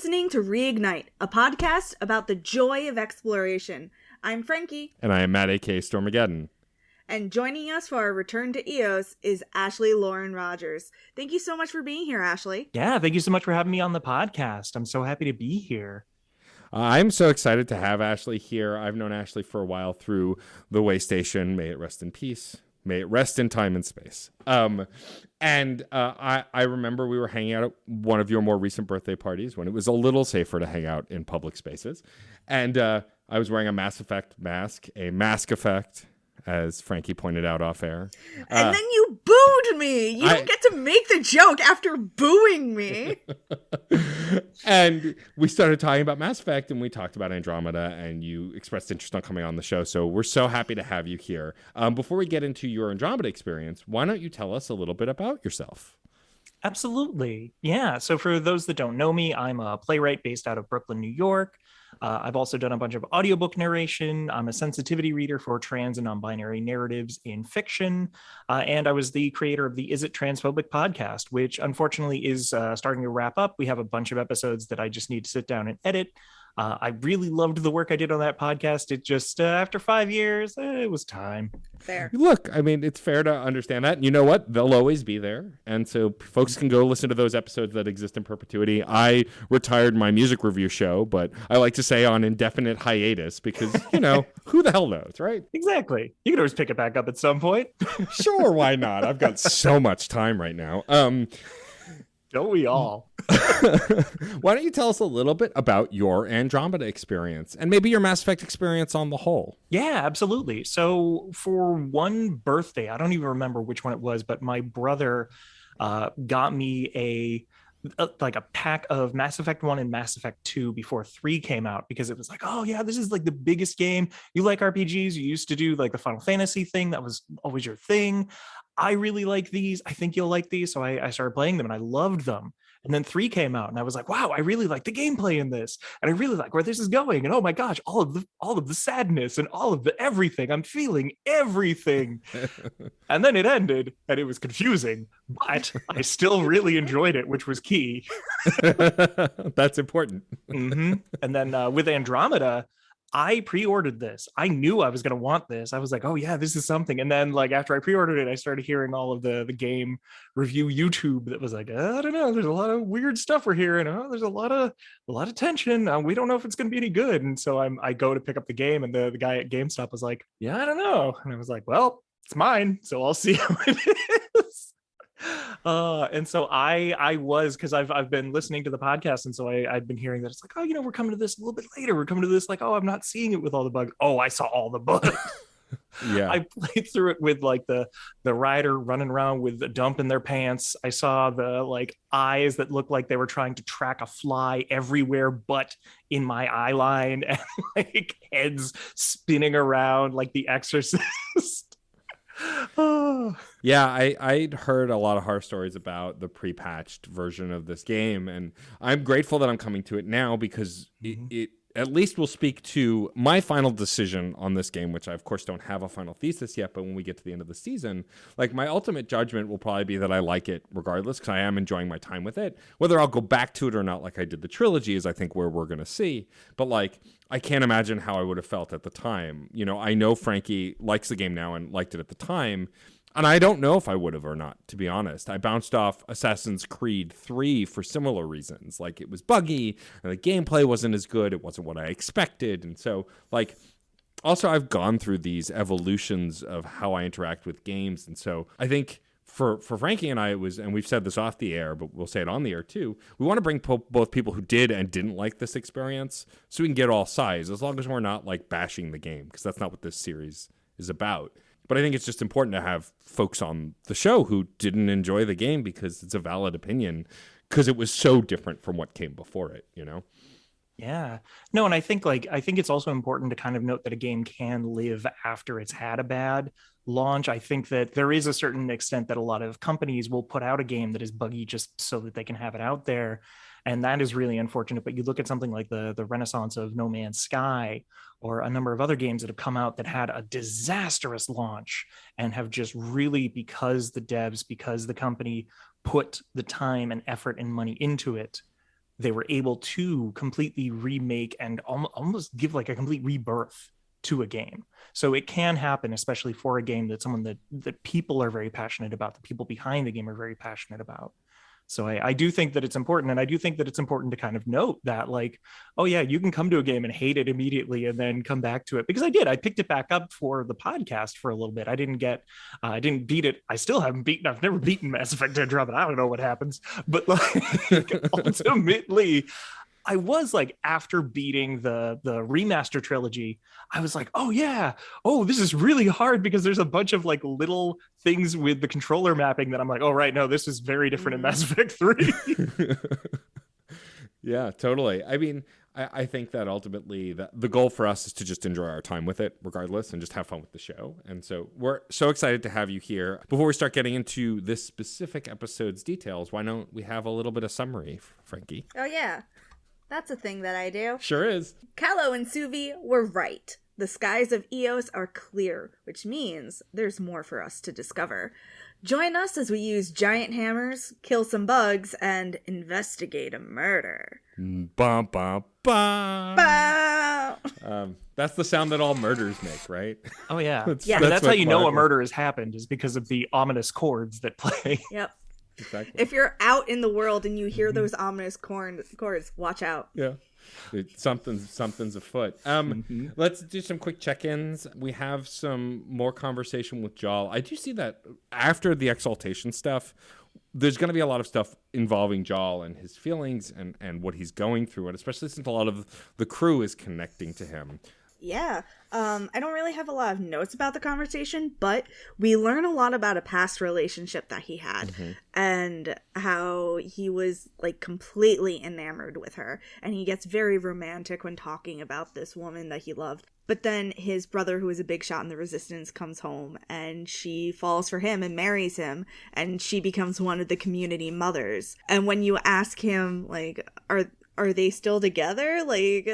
listening to Reignite, a podcast about the joy of exploration. I'm Frankie. And I am Matt, a.k.a. Stormageddon. And joining us for our return to EOS is Ashley Lauren Rogers. Thank you so much for being here, Ashley. Yeah, thank you so much for having me on the podcast. I'm so happy to be here. I'm so excited to have Ashley here. I've known Ashley for a while through the Waystation. May it rest in peace. May it rest in time and space. I remember we were hanging out at one of your more recent birthday parties when it was a little safer to hang out in public spaces. And I was wearing a Mass Effect mask, a mask effect, as Frankie pointed out off air. And then you booed me. You don't get to make the joke after booing me. And we started talking about Mass Effect, and we talked about Andromeda, and you expressed interest on coming on the show. So we're so happy to have you here. Before we get into your Andromeda experience, why don't you tell us a little bit about yourself? Absolutely. Yeah. So for those that don't know me, I'm a playwright based out of Brooklyn, New York. I've also done a bunch of audiobook narration. I'm a sensitivity reader for trans and non-binary narratives in fiction. And I was the creator of the Is It Transphobic podcast, which unfortunately is starting to wrap up. We have a bunch of episodes that I just need to sit down and edit. I really loved the work I did on that podcast. It just, after 5 years, it was time. Fair. Look, I mean, it's fair to understand that. You know what? They'll always be there. And so folks can go listen to those episodes that exist in perpetuity. I retired my music review show, but I like to say on indefinite hiatus because, you know, who the hell knows, right? Exactly. You can always pick it back up at some point. Sure, why not? I've got so much time right now. Don't we all? Why don't you tell us a little bit about your Andromeda experience and maybe your Mass Effect experience on the whole? Yeah, absolutely. So for one birthday, I don't even remember which one it was, but my brother got me a pack of Mass Effect 1 and Mass Effect 2 before 3 came out, because it was like, oh yeah, this is like the biggest game. You like RPGs, you used to do like the Final Fantasy thing, that was always your thing. I really like these. I think you'll like these. So I started playing them and I loved them. And then 3 came out and I was like, wow, I really like the gameplay in this. And I really like where this is going. And oh my gosh, all of the sadness and all of the everything. I'm feeling everything. And then it ended and it was confusing, but I still really enjoyed it, which was key. That's important. Mm-hmm. And then with Andromeda, I pre-ordered this. I knew I was going to want this. I was like, oh yeah, this is something. And then like after I pre-ordered it, I started hearing all of the game review YouTube that was like, I don't know, there's a lot of weird stuff we're hearing. Oh, there's a lot of tension. We don't know if it's going to be any good. And so I go to pick up the game and the guy at GameStop was like, yeah, I don't know. And I was like, well, it's mine. So I'll see how it is. And so I was, because I've been listening to the podcast, and so I've been hearing that it's like, oh, you know, we're coming to this a little bit later. We're coming to this like, oh, I'm not seeing it with all the bugs. Oh, I saw all the bugs. Yeah, I played through it with like the rider running around with a dump in their pants. I saw the like eyes that looked like they were trying to track a fly everywhere but in my eye line, and like heads spinning around like The Exorcist. Oh. Yeah, I'd heard a lot of horror stories about the pre-patched version of this game, and I'm grateful that I'm coming to it now because it at least will speak to my final decision on this game, which I, of course, don't have a final thesis yet, but when we get to the end of the season, like my ultimate judgment will probably be that I like it regardless, because I am enjoying my time with it. Whether I'll go back to it or not like I did the trilogy is, I think, where we're going to see. But, like, I can't imagine how I would have felt at the time. You know, I know Frankie likes the game now and liked it at the time, and I don't know if I would have or not, to be honest. I bounced off Assassin's Creed 3 for similar reasons. Like, it was buggy, and the gameplay wasn't as good. It wasn't what I expected. And so, like, also I've gone through these evolutions of how I interact with games. And so I think for Frankie and I, it was, and we've said this off the air, but we'll say it on the air too, we want to bring both people who did and didn't like this experience so we can get all sides, as long as we're not, like, bashing the game, because that's not what this series is about. But I think it's just important to have folks on the show who didn't enjoy the game because it's a valid opinion, because it was so different from what came before it, you know? Yeah. No, and I think it's also important to kind of note that a game can live after it's had a bad launch. I think that there is a certain extent that a lot of companies will put out a game that is buggy just so that they can have it out there. And that is really unfortunate. But you look at something like the renaissance of No Man's Sky, or a number of other games that have come out that had a disastrous launch and have just really, because the company put the time and effort and money into it, they were able to completely remake and almost give like a complete rebirth to a game. So it can happen, especially for a game that that people are very passionate about, the people behind the game are very passionate about. So I do think that it's important. And I do think that it's important to kind of note that, like, oh yeah, you can come to a game and hate it immediately and then come back to it. Because I picked it back up for the podcast for a little bit. I didn't beat it. I still haven't beaten, I've never beaten Mass Effect Andromeda. I don't know what happens. But like, ultimately, I was like, after beating the remaster trilogy, I was like, oh yeah, oh, this is really hard because there's a bunch of like little things with the controller mapping that I'm like, oh right, no, this is very different in Mass Effect 3. Yeah, totally. I mean, I think that ultimately the goal for us is to just enjoy our time with it regardless and just have fun with the show. And so we're so excited to have you here. Before we start getting into this specific episode's details, why don't we have a little bit of summary, Frankie? Oh, yeah. That's a thing that I do. Sure is. Kallo and Suvi were right. The skies of Eos are clear, which means there's more for us to discover. Join us as we use giant hammers, kill some bugs, and investigate a murder. Bum, bum, bum. That's the sound that all murders make, right? Oh, yeah. That's how you know a murder has happened, is because of the ominous chords that play. Yep. Exactly. If you're out in the world and you hear those ominous chords, watch out. Yeah. Something's afoot. Let's do some quick check-ins. We have some more conversation with Jaal. I do see that after the exaltation stuff, there's going to be a lot of stuff involving Jaal and his feelings and what he's going through, and especially since a lot of the crew is connecting to him. Yeah. I don't really have a lot of notes about the conversation, but we learn a lot about a past relationship that he had and how he was like completely enamored with her. And he gets very romantic when talking about this woman that he loved. But then his brother, who is a big shot in the Resistance, comes home and she falls for him and marries him. And she becomes one of the community mothers. And when you ask him, like, are they still together? Like,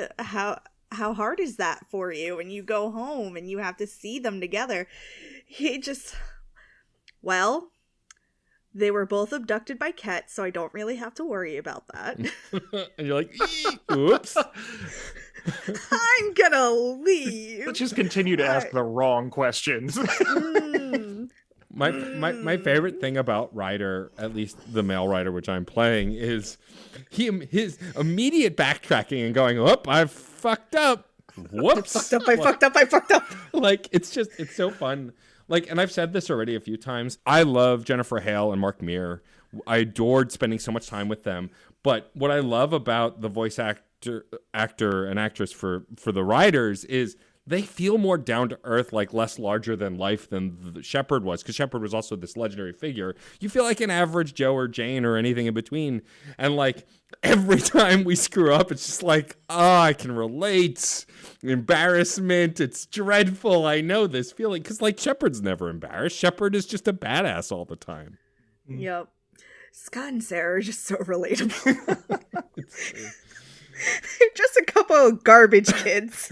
how hard is that for you when you go home and you have to see them together? He just, well, they were both abducted by Ket, so I don't really have to worry about that. And you're like, oops. I'm gonna leave. Let's just continue to ask the wrong questions. My favorite thing about Ryder, at least the male Ryder, which I'm playing, is his immediate backtracking and going, "Oh, I've fucked up. Whoops! I fucked up." Like it's so fun. Like, and I've said this already a few times. I love Jennifer Hale and Mark Meer. I adored spending so much time with them. But what I love about the voice actor and actress for the Ryders is they feel more down to earth, like less larger than life than Shepard was, because Shepard was also this legendary figure. You feel like an average Joe or Jane or anything in between. And like every time we screw up, it's just like, I can relate. Embarrassment. It's dreadful. I know this feeling. Because like Shepard's never embarrassed. Shepard is just a badass all the time. Yep. Scott and Sarah are just so relatable. They're just a couple of garbage kids.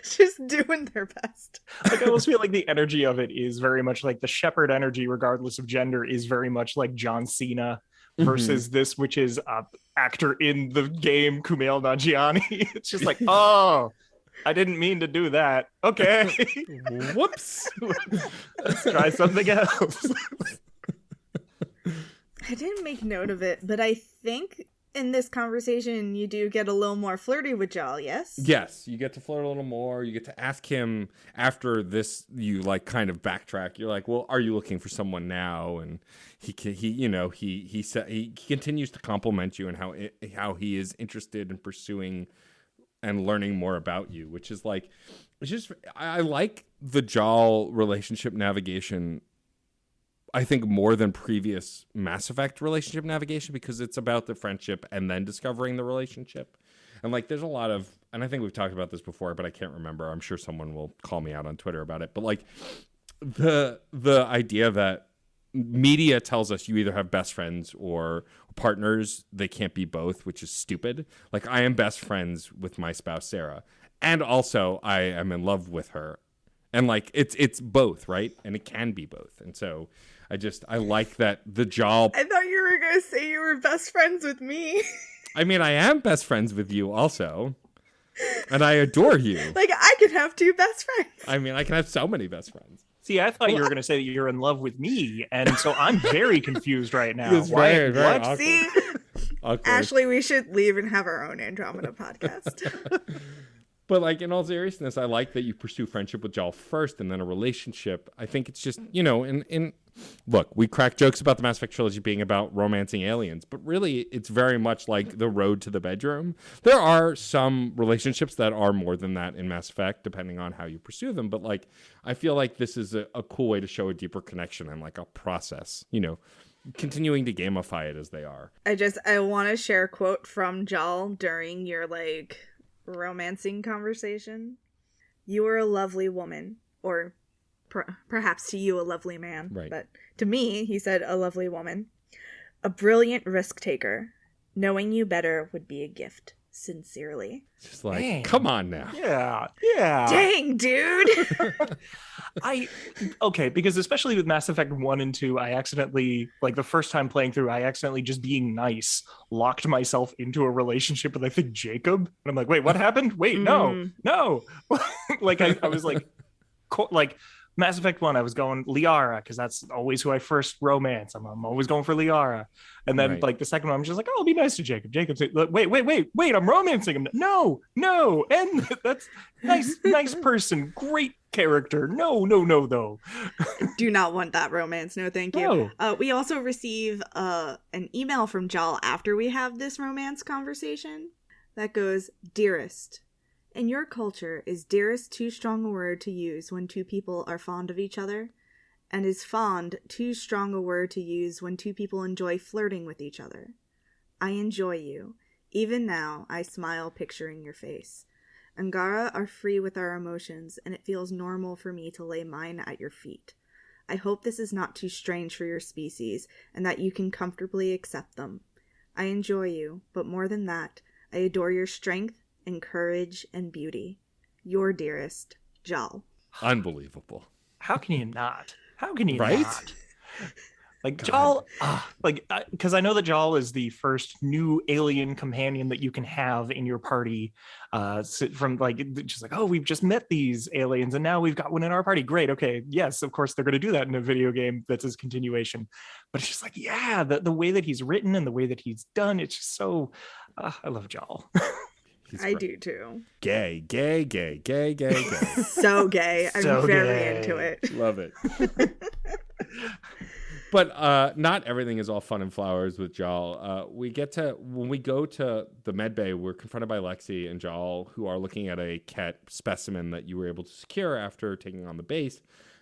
Just doing their best. Like, I almost feel like the energy of it is very much like the Shepard energy, regardless of gender, is very much like John Cena versus this, which is actor in the game, Kumail Nanjiani. It's just like, oh, I didn't mean to do that. Okay. Whoops. Let's try something else. I didn't make note of it, but I think in this conversation you do get a little more flirty with Jaal, yes? Yes, you get to flirt a little more. You get to ask him after this, you like kind of backtrack. You're like, well, are you looking for someone now? And he continues to compliment you and how he is interested in pursuing and learning more about you, which is like, it's just, I like the Jaal relationship navigation, I think, more than previous Mass Effect relationship navigation, because it's about the friendship and then discovering the relationship. And like, there's a lot of, and I think we've talked about this before, but I can't remember. I'm sure someone will call me out on Twitter about it. But like the idea that media tells us you either have best friends or partners, they can't be both, which is stupid. Like, I am best friends with my spouse, Sarah. And also I am in love with her. And like it's both, right? And it can be both. And so I like that the Jaal. I thought you were gonna say you were best friends with me. I mean, I am best friends with you also. And I adore you. Like, I could have 2 best friends. I mean, I can have so many best friends. See, I thought you were going to say that you're in love with me, and so I'm very confused right now. It's very, very what? awkward. See, Awkward. Ashley, we should leave and have our own Andromeda podcast. But like in all seriousness, I like that you pursue friendship with Jaal first and then a relationship. I think it's just, in look, we crack jokes about the Mass Effect trilogy being about romancing aliens, but really it's very much like the road to the bedroom. There are some relationships that are more than that in Mass Effect, depending on how you pursue them. But like, I feel like this is a cool way to show a deeper connection and like a process, continuing to gamify it as they are. I want to share a quote from Jaal during your romancing conversation. You are a lovely woman, or perhaps to you a lovely man, right. But to me, he said a lovely woman, a brilliant risk taker. Knowing you better would be a gift. Sincerely. Just like, Dang. Come on now. Yeah. Dang, dude. Okay, because especially with Mass Effect 1 and 2, I accidentally, the first time playing through, I accidentally, just being nice, locked myself into a relationship with, I think, Jacob. And I'm like, wait, what happened? Wait, no. I was like, Mass Effect 1, I was going Liara, because that's always who I first romance. I'm always going for Liara. And then, the second one, I'm just like, oh, I'll be nice to Jacob. Jacob's like, wait, I'm romancing him. No. And that's nice person. Great character. No, though. Do not want that romance. No, thank you. No. We also receive an email from Jaal after we have this romance conversation that goes, Dearest, in your culture, is dearest too strong a word to use when 2 people are fond of each other? And is fond too strong a word to use when 2 people enjoy flirting with each other? I enjoy you. Even now, I smile picturing your face. Angara are free with our emotions, and it feels normal for me to lay mine at your feet. I hope this is not too strange for your species, and that you can comfortably accept them. I enjoy you, but more than that, I adore your strength and courage and beauty. Your dearest, Jaal. Unbelievable. How can you not? How can you right? not? Jaal, because I know that Jaal is the first new alien companion that you can have in your party. We've just met these aliens and now we've got one in our party. Great. Okay. Yes, of course they're going to do that in a video game that's his continuation. But it's just the way that he's written and the way that he's done, it's just so. I love Jaal. I do too. Gay. So gay. I'm So very gay. into it. Love it. But not everything is all fun and flowers with Jaal. When we go to the med bay, we're confronted by Lexi and Jaal, who are looking at a Ket specimen that you were able to secure after taking on the base.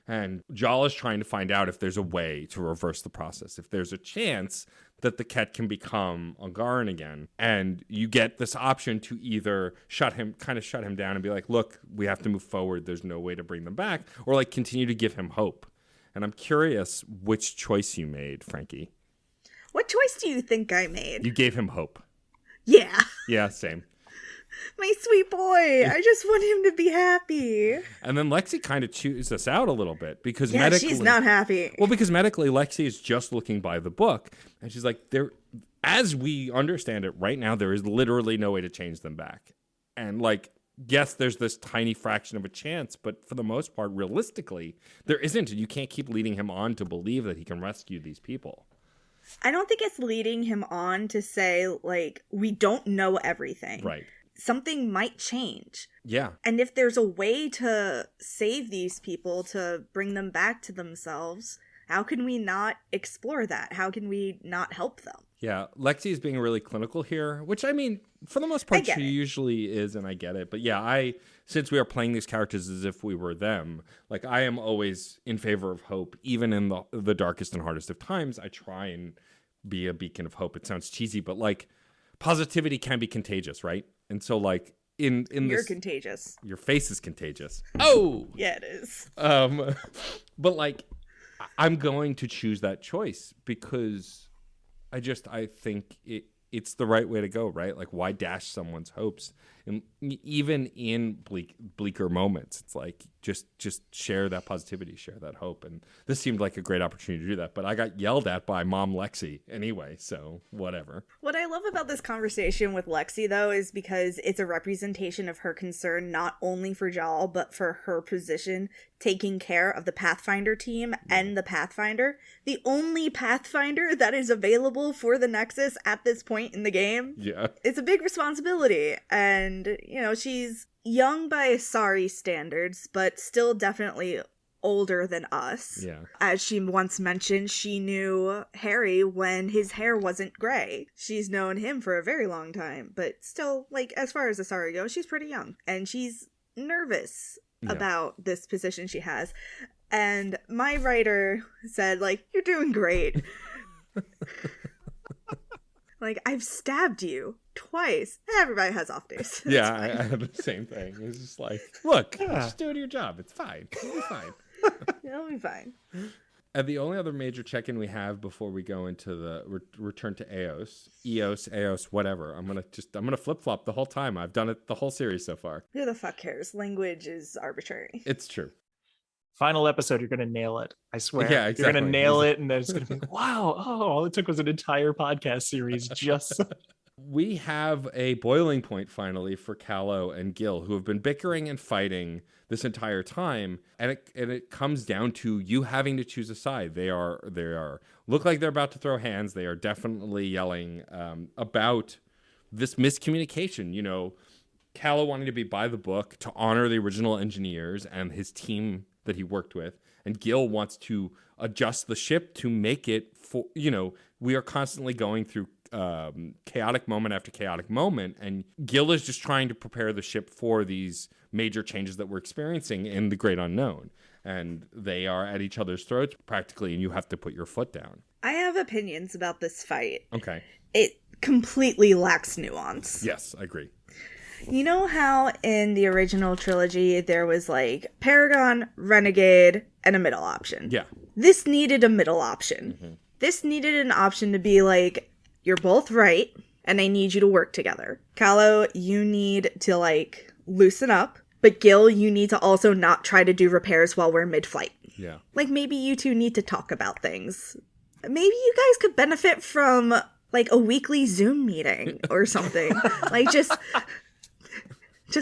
And Jaal is trying to find out if there's a way to reverse the process, if there's a chance that the Ket can become Angaran again. And you get this option to either shut him down and be like, look, we have to move forward. There's no way to bring them back, or continue to give him hope. And I'm curious which choice you made, Frankie. What choice do you think I made? You gave him hope. Yeah. Yeah, same. My sweet boy. I just want him to be happy. And then Lexi kind of chews us out a little bit because Yeah, medically, she's not happy. Well, because medically, Lexi is just looking by the book. And she's like, as we understand it right now, there is literally no way to change them back. And yes, there's this tiny fraction of a chance, but for the most part, realistically, there isn't. You can't keep leading him on to believe that he can rescue these people. I don't think it's leading him on to say, we don't know everything. Right. Something might change. Yeah. And if there's a way to save these people, to bring them back to themselves, how can we not explore that? How can we not help them? Yeah, Lexi is being really clinical here, which I mean, for the most part, she usually is, and I get it. But yeah, since we are playing these characters as if we were them, I am always in favor of hope, even in the darkest and hardest of times. I try and be a beacon of hope. It sounds cheesy, but positivity can be contagious, right? And so in You're this, contagious. your face is contagious. Oh, Yeah, it is. But I'm going to choose that choice because I think it's the right way to go, right? Why dash someone's hopes and even in bleaker moments, it's like just share that positivity, share that hope. And this seemed like a great opportunity to do that. But I got yelled at by Mom Lexi anyway, so whatever. What I love about this conversation with Lexi, though, is because it's a representation of her concern not only for Jal, but for her position taking care of the Pathfinder team and the Pathfinder. The only Pathfinder that is available for the Nexus at this point in the game. Yeah. It's a big responsibility. And, you know, she's young by Asari standards, but still definitely older than us. Yeah. As she once mentioned, she knew Harry when his hair wasn't gray. She's known him for a very long time, but still, like, as far as Asari goes, she's pretty young. And she's nervous about this position she has. And my writer said, like, you're doing great. Like, I've stabbed you twice. Everybody has off days. Yeah, I had the same thing. It was just like, look, just doing your job. It's fine. It'll be fine. It'll be fine. And the only other major check-in we have before we go into the return to Eos, whatever. I'm gonna flip-flop the whole time. I've done it the whole series so far. Who the fuck cares? Language is arbitrary. It's true. Final episode, you're gonna nail it. I swear. Yeah, exactly. You're gonna nail it, and then it's gonna be wow. Oh, all it took was an entire podcast series just. We have a boiling point finally for Callow and Gil, who have been bickering and fighting this entire time, and it comes down to you having to choose a side. They are look like they're about to throw hands. They are definitely yelling about this miscommunication. You know, Callow wanting to be by the book to honor the original engineers and his team that he worked with, and Gil wants to adjust the ship to make it for, you know, we are constantly going through chaotic moment after chaotic moment, and Gil is just trying to prepare the ship for these major changes that we're experiencing in the great unknown, and they are at each other's throats practically, and you have to put your foot down. I have opinions about this fight. Okay. It completely lacks nuance. Yes, I agree. You know how in the original trilogy there was like Paragon, Renegade, and a middle option? Yeah. This needed a middle option. Mm-hmm. This needed an option to be like, you're both right, and I need you to work together. Callow, you need to like loosen up, but Gil, you need to also not try to do repairs while we're mid-flight. Yeah. Like maybe you two need to talk about things. Maybe you guys could benefit from like a weekly Zoom meeting or something. Like just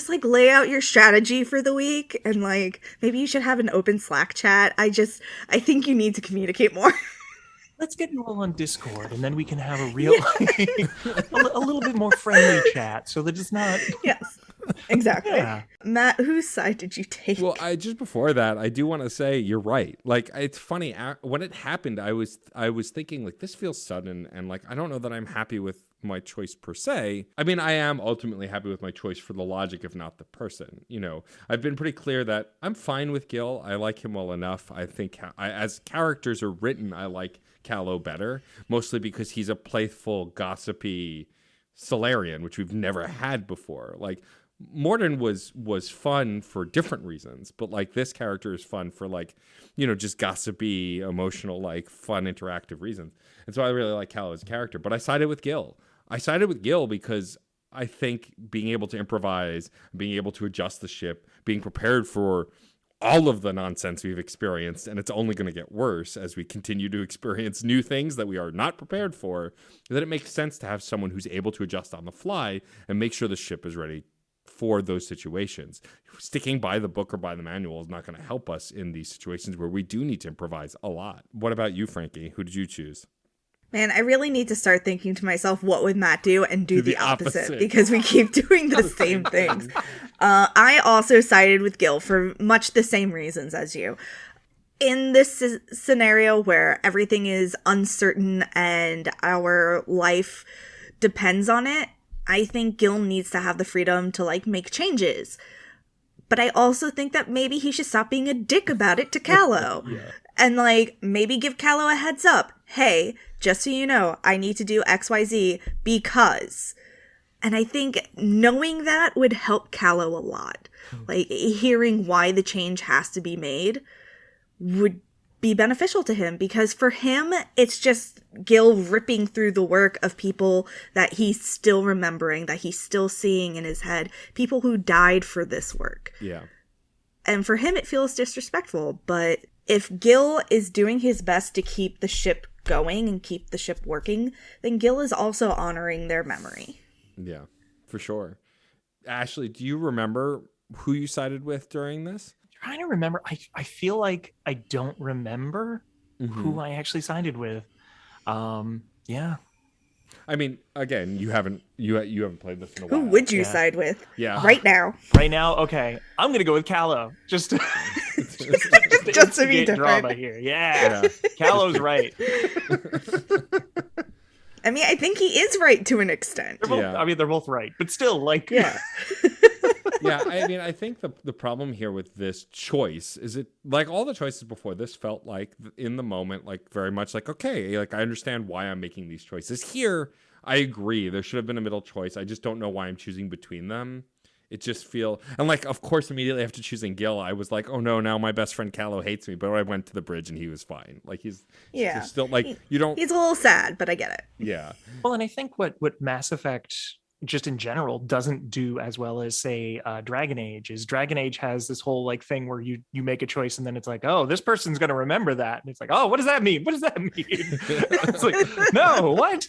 like lay out your strategy for the week, and like maybe you should have an open Slack chat. I think you need to communicate more. Let's get you all on Discord, and then we can have a real, a little bit more friendly chat, so that it's not. Yes, exactly. Yeah. Matt, whose side did you take? Well, just before that, I do want to say you're right. Like, it's funny when it happened. I was thinking like this feels sudden, and like I don't know that I'm happy with my choice per se. I mean, I am ultimately happy with my choice for the logic, if not the person. You know, I've been pretty clear that I'm fine with Gil. I like him well enough. I think as characters are written, I like Callow better, mostly because he's a playful, gossipy Solarian, which we've never had before. Like, Mordin was fun for different reasons, but like this character is fun for like, you know, just gossipy, emotional, like fun, interactive reasons. And so I really like Callow as a character, but I sided with Gil. Because I think being able to improvise, being able to adjust the ship, being prepared for all of the nonsense we've experienced, and it's only going to get worse as we continue to experience new things that we are not prepared for, that it makes sense to have someone who's able to adjust on the fly and make sure the ship is ready for those situations. Sticking by the book or by the manual is not going to help us in these situations where we do need to improvise a lot. What about you, Frankie? Who did you choose? Man, I really need to start thinking to myself, what would Matt do, and do the opposite, because we keep doing the same things. I also sided with Gil for much the same reasons as you. In this scenario where everything is uncertain and our life depends on it, I think Gil needs to have the freedom to like make changes. But I also think that maybe he should stop being a dick about it to Callow. Yeah. And like maybe give Callow a heads up. Hey, just so you know, I need to do XYZ because. And I think knowing that would help Callow a lot. Like hearing why the change has to be made would be beneficial to him, because for him, it's just Gil ripping through the work of people that he's still remembering, that he's still seeing in his head, people who died for this work. Yeah. And for him, it feels disrespectful. But if Gil is doing his best to keep the ship going and keep the ship working, then Gil is also honoring their memory. Yeah, for sure. Ashley, do you remember who you sided with during this? Trying to remember. I feel like I don't remember who I actually sided with. Yeah. I mean, again, you haven't played this in a while. Who would you side with? Yeah. Right now. Right now, okay. I'm gonna go with Callow. Just to be different. Drama here. Yeah. Callow's right. I mean, I think he is right to an extent. I mean, they're both right, but still, like, yeah. Yeah, I mean, I think the problem here with this choice is it, like all the choices before this felt like in the moment, like very much like, okay, like I understand why I'm making these choices. Here, I agree. There should have been a middle choice. I just don't know why I'm choosing between them. It just and like, of course, immediately after choosing Gil, I was like, oh no, now my best friend Callow hates me. But I went to the bridge and he was fine. Like he's still like, you don't. He's a little sad, but I get it. Yeah. Well, and I think what Mass Effect just in general doesn't do as well as say Dragon Age is Dragon Age has this whole like thing where you make a choice and then it's like, oh, this person's gonna remember that, and it's like, oh, what does that mean, it's like, no, what?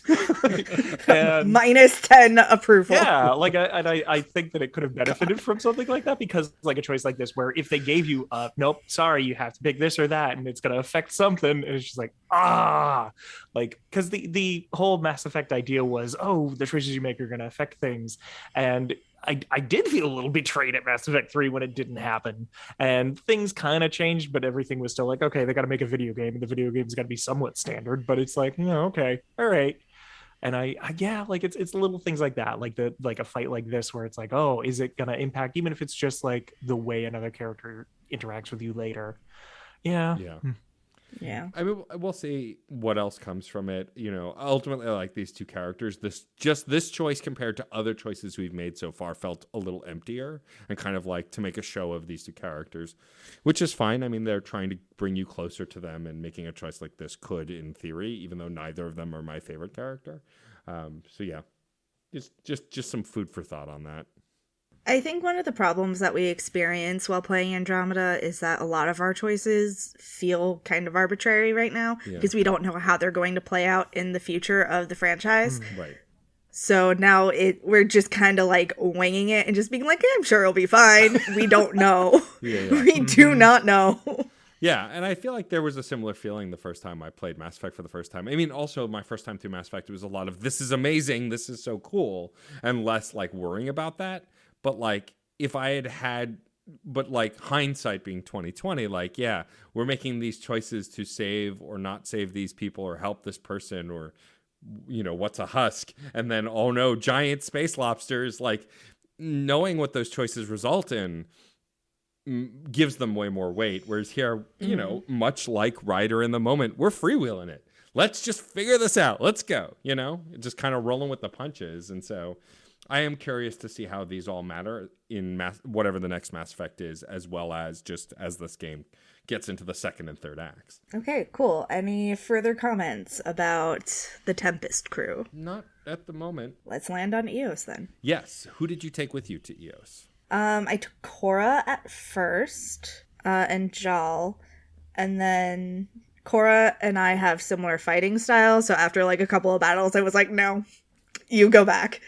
And, minus 10 approval. Yeah, like I think that it could have benefited from something like that, because like a choice like this where if they gave you nope, sorry, you have to pick this or that and it's gonna affect something, and it's just like like, because the whole Mass Effect idea was, oh, the choices you make are gonna affect things, and I did feel a little betrayed at Mass Effect 3 when it didn't happen, and things kind of changed, but everything was still like, okay, they got to make a video game and the video game's got to be somewhat standard, but it's like, okay, all right. And I yeah, like it's little things like that, like a fight like this where it's like, oh, is it gonna impact, even if it's just like the way another character interacts with you later. Yeah. I mean, we'll see what else comes from it. You know, ultimately, I like these two characters. This choice compared to other choices we've made so far felt a little emptier, and kind of like to make a show of these two characters, which is fine. I mean, they're trying to bring you closer to them, and making a choice like this could, in theory, even though neither of them are my favorite character. So yeah, just some food for thought on that. I think one of the problems that we experience while playing Andromeda is that a lot of our choices feel kind of arbitrary right now, because we don't know how they're going to play out in the future of the franchise. Right. So now we're just kind of like winging it and just being like, I'm sure it'll be fine. We don't know. We do not know. Yeah, and I feel like there was a similar feeling the first time I played Mass Effect for the first time. I mean, also my first time through Mass Effect, it was a lot of, this is amazing, this is so cool, and less like worrying about that. But like, if I but like hindsight being 2020, like, yeah, we're making these choices to save or not save these people or help this person, or, you know, what's a husk? And then, oh no, giant space lobsters, like knowing what those choices result in gives them way more weight. Whereas here, you know, much like Ryder in the moment, we're freewheeling it. Let's just figure this out. Let's go, you know, just kind of rolling with the punches. And so I am curious to see how these all matter in whatever the next Mass Effect is, as well as just as this game gets into the second and third acts. Okay, cool. Any further comments about the Tempest crew? Not at the moment. Let's land on Eos then. Yes. Who did you take with you to Eos? I took Cora at first, and Jal, and then Cora and I have similar fighting styles, so after like a couple of battles, I was like, no. You go back.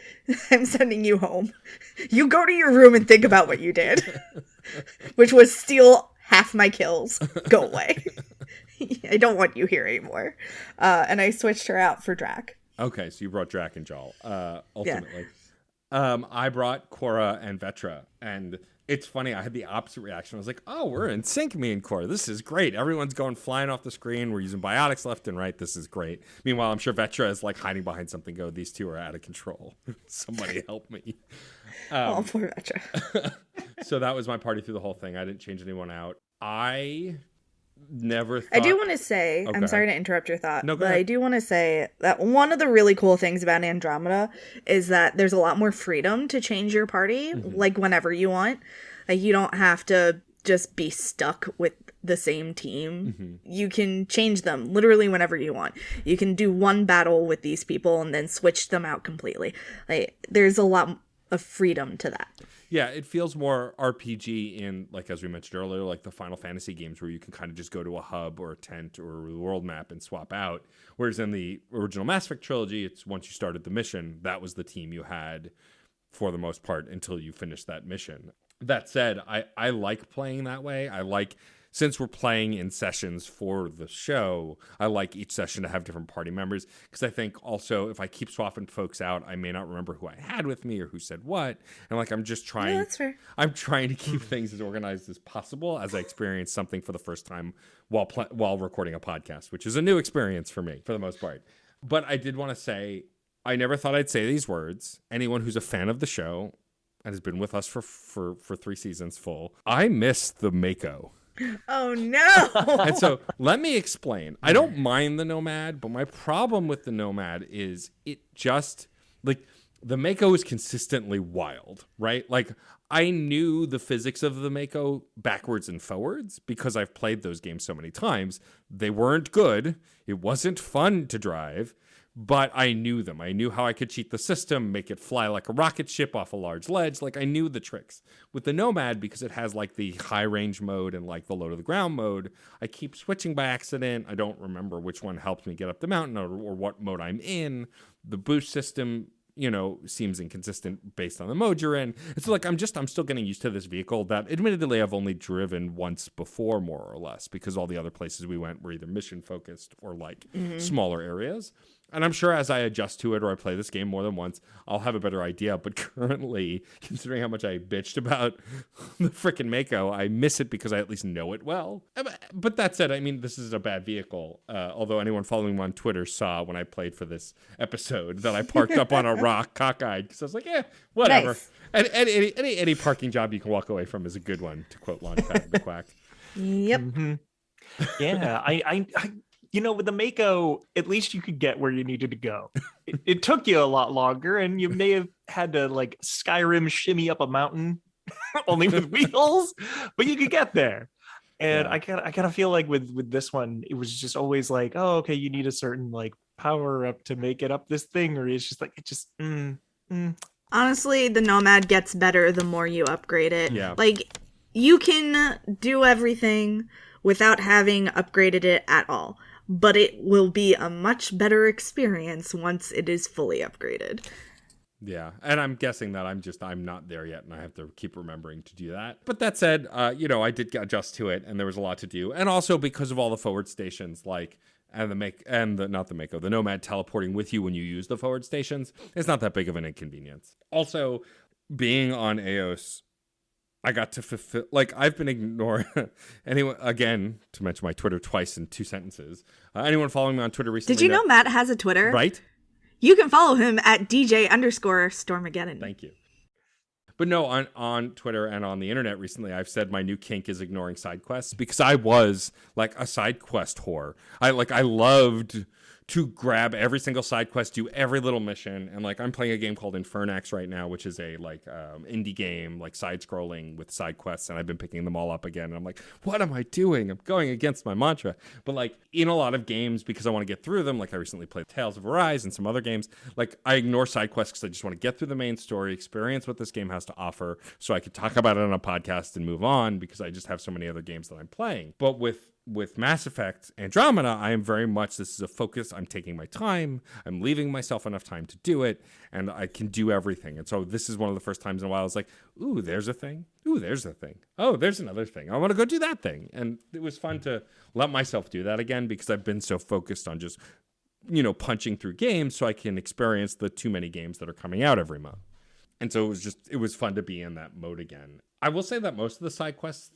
I'm sending you home. You go to your room and think about what you did. Which was steal half my kills. Go away. I don't want you here anymore. And I switched her out for Drac. Okay, so you brought Drac and Jal, ultimately. Yeah. I brought Cora and Vetra, and it's funny, I had the opposite reaction. I was like, oh, we're in sync, me and Cora. This is great. Everyone's going flying off the screen. We're using biotics left and right. This is great. Meanwhile, I'm sure Vetra is like hiding behind something. Go, these two are out of control. Somebody help me. Oh, poor Vetra. So that was my party through the whole thing. I didn't change anyone out. I never thought... I do want to say, okay. I'm sorry to interrupt your thought, no, go but ahead. I do want to say that one of the really cool things about Andromeda is that there's a lot more freedom to change your party, like whenever you want. Like, you don't have to just be stuck with the same team. You can change them literally whenever you want. You can do one battle with these people and then switch them out completely. Like, there's a lot of freedom to that. Yeah, it feels more RPG in, like, as we mentioned earlier, like the Final Fantasy games where you can kind of just go to a hub or a tent or a world map and swap out. Whereas in the original Mass Effect trilogy, it's once you started the mission, that was the team you had for the most part until you finished that mission. That said, I like playing that way. I like, since we're playing in sessions for the show, I like each session to have different party members, because I think also if I keep swapping folks out, I may not remember who I had with me or who said what. And like, I'm just trying, Yeah, that's fair. I'm trying to keep things as organized as possible as I experience something for the first time while recording a podcast, which is a new experience for me for the most part. But I did want to say, I never thought I'd say these words. Anyone who's a fan of the show and has been with us for 3 seasons full, I miss the Mako. Oh no. And so let me explain. I don't mind the Nomad, but my problem with the Nomad is it just, like, the Mako is consistently wild, right? Like, I knew the physics of the Mako backwards and forwards because I've played those games so many times. They weren't good. It wasn't fun to drive, but I knew them. I knew how I could cheat the system, make it fly like a rocket ship off a large ledge. Like, I knew the tricks. With the Nomad, because it has like the high range mode and like the low to the ground mode, I keep switching by accident. I don't remember which one helps me get up the mountain or what mode I'm in. The boost system, you know, seems inconsistent based on the mode you're in. And so, like, I'm still getting used to this vehicle that admittedly I've only driven once before, more or less, because all the other places we went were either mission focused or like smaller areas. And I'm sure as I adjust to it or I play this game more than once, I'll have a better idea. But currently, considering how much I bitched about the frickin' Mako, I miss it because I at least know it well. But that said, I mean, this is a bad vehicle. Although anyone following me on Twitter saw when I played for this episode that I parked up on a rock cockeyed because I was like, yeah, whatever. Nice. And any parking job you can walk away from is a good one, to quote Launchpad McQuack. Yep. Yeah, I you know, with the Mako, at least you could get where you needed to go. It took you a lot longer, and you may have had to like Skyrim shimmy up a mountain, only with wheels, but you could get there. And Yeah. I kind of feel like with this one, it was just always like, oh, okay, you need a certain like power up to make it up this thing, or it's just like Honestly, the Nomad gets better the more you upgrade it. Yeah. Like, you can do everything without having upgraded it at all, but it will be a much better experience once it is fully upgraded. Yeah, and I'm guessing that I'm not there yet, and I have to keep remembering to do that. But that said, you know, I did adjust to it, and there was a lot to do, and also because of all the forward stations, like the Nomad teleporting with you when you use the forward stations, it's not that big of an inconvenience. Also, being on Eos, I got to fulfill, like, I've been ignoring anyone, again, to mention my Twitter twice in 2 sentences. Anyone following me on Twitter recently? Did you know Matt has a Twitter? Right? You can follow him at DJ_Stormageddon. Thank you. But no, on Twitter and on the internet recently, I've said my new kink is ignoring side quests because I was like a side quest whore. I loved to grab every single side quest, do every little mission, and like I'm playing a game called Infernax right now, which is a like indie game, like side scrolling with side quests, and I've been picking them all up again. And I'm like, what am I doing? I'm going against my mantra. But like in a lot of games, because I want to get through them, like I recently played Tales of Arise and some other games, like I ignore side quests because I just want to get through the main story, experience what this game has to offer, so I could talk about it on a podcast and move on because I just have so many other games that I'm playing. But with Mass Effect Andromeda, I am very much, this is a focus. I'm taking my time. I'm leaving myself enough time to do it, and I can do everything. And so this is one of the first times in a while I was like, ooh, there's a thing. Ooh, there's a thing. Oh, there's another thing. I want to go do that thing. And it was fun to let myself do that again because I've been so focused on just, you know, punching through games so I can experience the too many games that are coming out every month. And so it was fun to be in that mode again. I will say that most of the side quests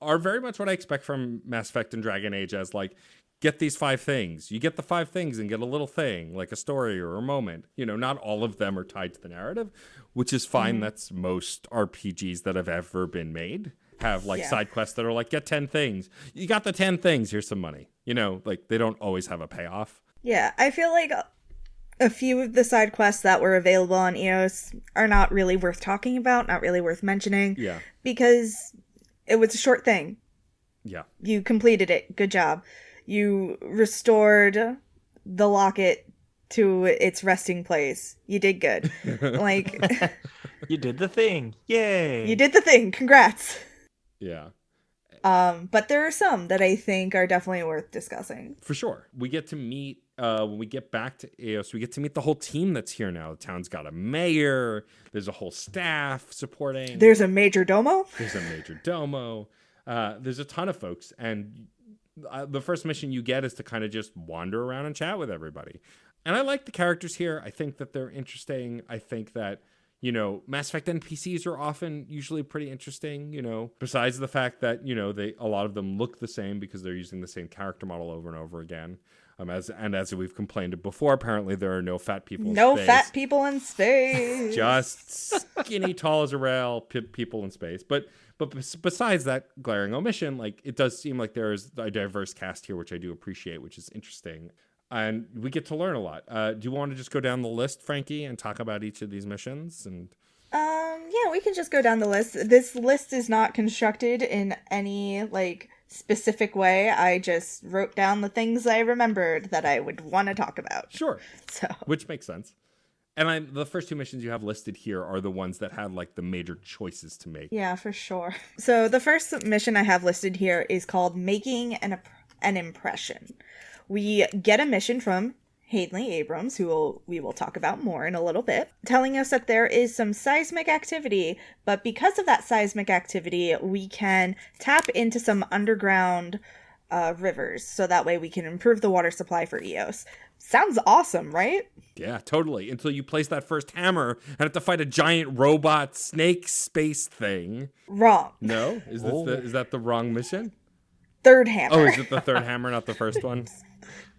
are very much what I expect from Mass Effect and Dragon Age as like, get these 5 things. You get the 5 things and get a little thing, like a story or a moment. You know, not all of them are tied to the narrative, which is fine. Mm-hmm. That's most RPGs that have ever been made have like side quests that are like, get 10 things. You got the 10 things, here's some money. You know, like they don't always have a payoff. Yeah, I feel like a few of the side quests that were available on EOS are not really worth talking about, not really worth mentioning. Yeah. Because It was a short thing. Yeah. You completed it. Good job. You restored the locket to its resting place. You did good. Like, You did the thing. Yay. you did the thing. Congrats. Yeah. But there are some that I think are definitely worth discussing. For sure. We get to meet, when we get back to Eos, we get to meet the whole team that's here now. The town's got a mayor. There's a whole staff supporting. There's a major domo. There's a major domo. There's a ton of folks. And the first mission you get is to kind of just wander around and chat with everybody. And I like the characters here. I think that they're interesting. I think that, you know, Mass Effect NPCs are often usually pretty interesting, you know, besides the fact that, you know, a lot of them look the same because they're using the same character model over and over again. As we've complained before, apparently there are no fat people in space. No fat people in space. Just skinny, tall as a rail people in space. But besides that glaring omission, like, it does seem like there is a diverse cast here, which I do appreciate, which is interesting. And we get to learn a lot. Do you want to just go down the list, Frankie, and talk about each of these missions? And Yeah, we can just go down the list. This list is not constructed in any, like, specific way. I just wrote down the things I remembered that I would want to talk about. Sure. So, Which makes sense. And the first two missions you have listed here are the ones that had, like, the major choices to make. yeah, for sure. So the first mission I have listed here is called Making an Impression. We get a mission from Haley Abrams, who we will talk about more in a little bit, telling us that there is some seismic activity, but because of that seismic activity, we can tap into some underground rivers, so that way we can improve the water supply for Eos. Sounds awesome, right? Yeah, totally. Until you place that first hammer and have to fight a giant robot snake space thing. Wrong. No? Is that the wrong mission? Third hammer. Oh, is it the third hammer, not the first one?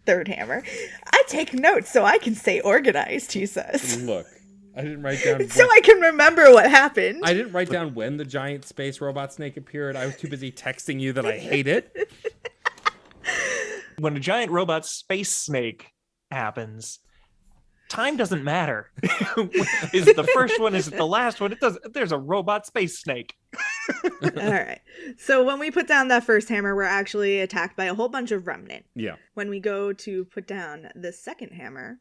Third hammer. I take notes so I can stay organized, he says. Look, I didn't write down... So I can remember what happened. I didn't write down when the giant space robot snake appeared. I was too busy texting you that I hate it. When a giant robot space snake happens, time doesn't matter. Is it the first one? Is it the last one? It doesn't. There's a robot space snake. All right. So when we put down that first hammer, we're actually attacked by a whole bunch of remnant. Yeah. When we go to put down the second hammer,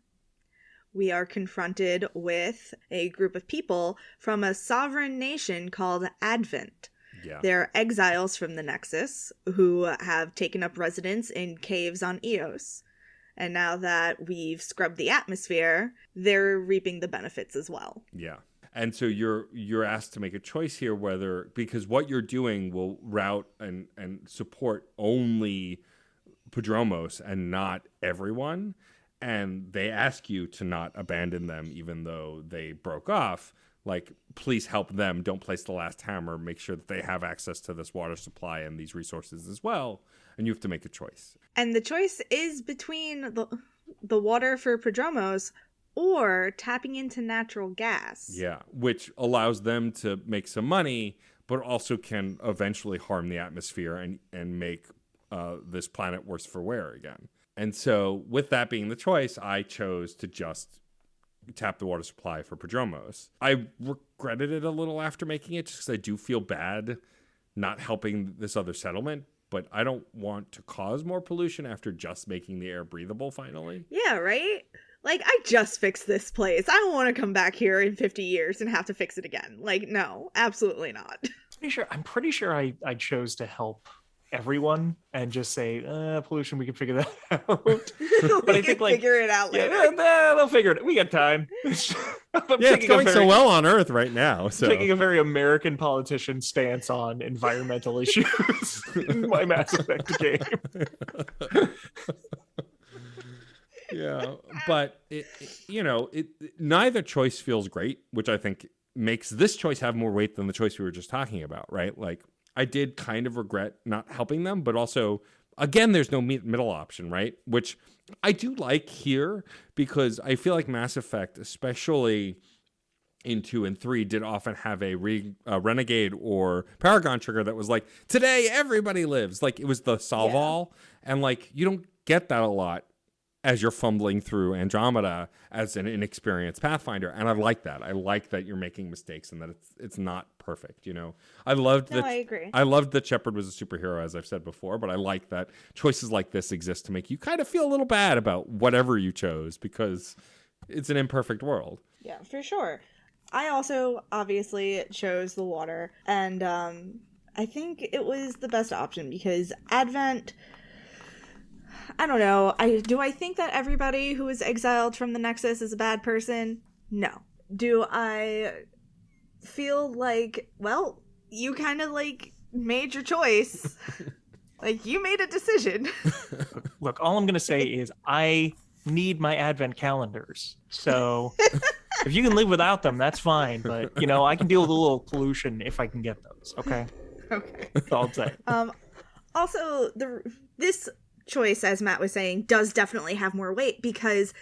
we are confronted with a group of people from a sovereign nation called Advent. Yeah. They're exiles from the Nexus who have taken up residence in caves on Eos. And now that we've scrubbed the atmosphere, they're reaping the benefits as well. Yeah. And so you're asked to make a choice here because what you're doing will route and support only Prodromos and not everyone. And they ask you to not abandon them even though they broke off. Like, please help them. Don't place the last hammer. Make sure that they have access to this water supply and these resources as well. And you have to make a choice. And the choice is between the water for Prodromos or tapping into natural gas. Yeah, which allows them to make some money, but also can eventually harm the atmosphere and make this planet worse for wear again. And so with that being the choice, I chose to just tap the water supply for Prodromos. I regretted it a little after making it just because I do feel bad not helping this other settlement, but I don't want to cause more pollution after just making the air breathable finally. Yeah, right? Like, I just fixed this place. I don't want to come back here in 50 years and have to fix it again. Like, no, absolutely not. I'm pretty sure I chose to help everyone and just say pollution, we can figure that out. But I think figure it out later. Yeah, they'll figure it. We got time. It's going so well on Earth right now. So taking a very American politician stance on environmental issues in my Mass Effect game. Yeah, but neither choice feels great, which I think makes this choice have more weight than the choice we were just talking about, right? Like, I did kind of regret not helping them, but also, again, there's no middle option, right? Which I do like here because I feel like Mass Effect, especially in 2 and 3, did often have a Renegade or Paragon trigger that was like, today everybody lives. Like, it was the solve all. And like, you don't get that a lot as you're fumbling through Andromeda as an inexperienced Pathfinder. And I like that. I like that you're making mistakes and that it's not perfect, you know. I agree. I loved that Shepard was a superhero, as I've said before, but I like that choices like this exist to make you kind of feel a little bad about whatever you chose because it's an imperfect world. Yeah, for sure. I also obviously chose the water, and I think it was the best option because Advent, I don't know. Do I think that everybody who is exiled from the Nexus is a bad person? No. Do I feel like, well, you kind of like made your choice. Like you made a decision. Look, all I'm going to say is I need my Advent calendars. So if you can live without them, that's fine. But, you know, I can deal with a little pollution if I can get those. Okay. Okay. That's all I'm saying. Also, this choice, as Matt was saying, does definitely have more weight because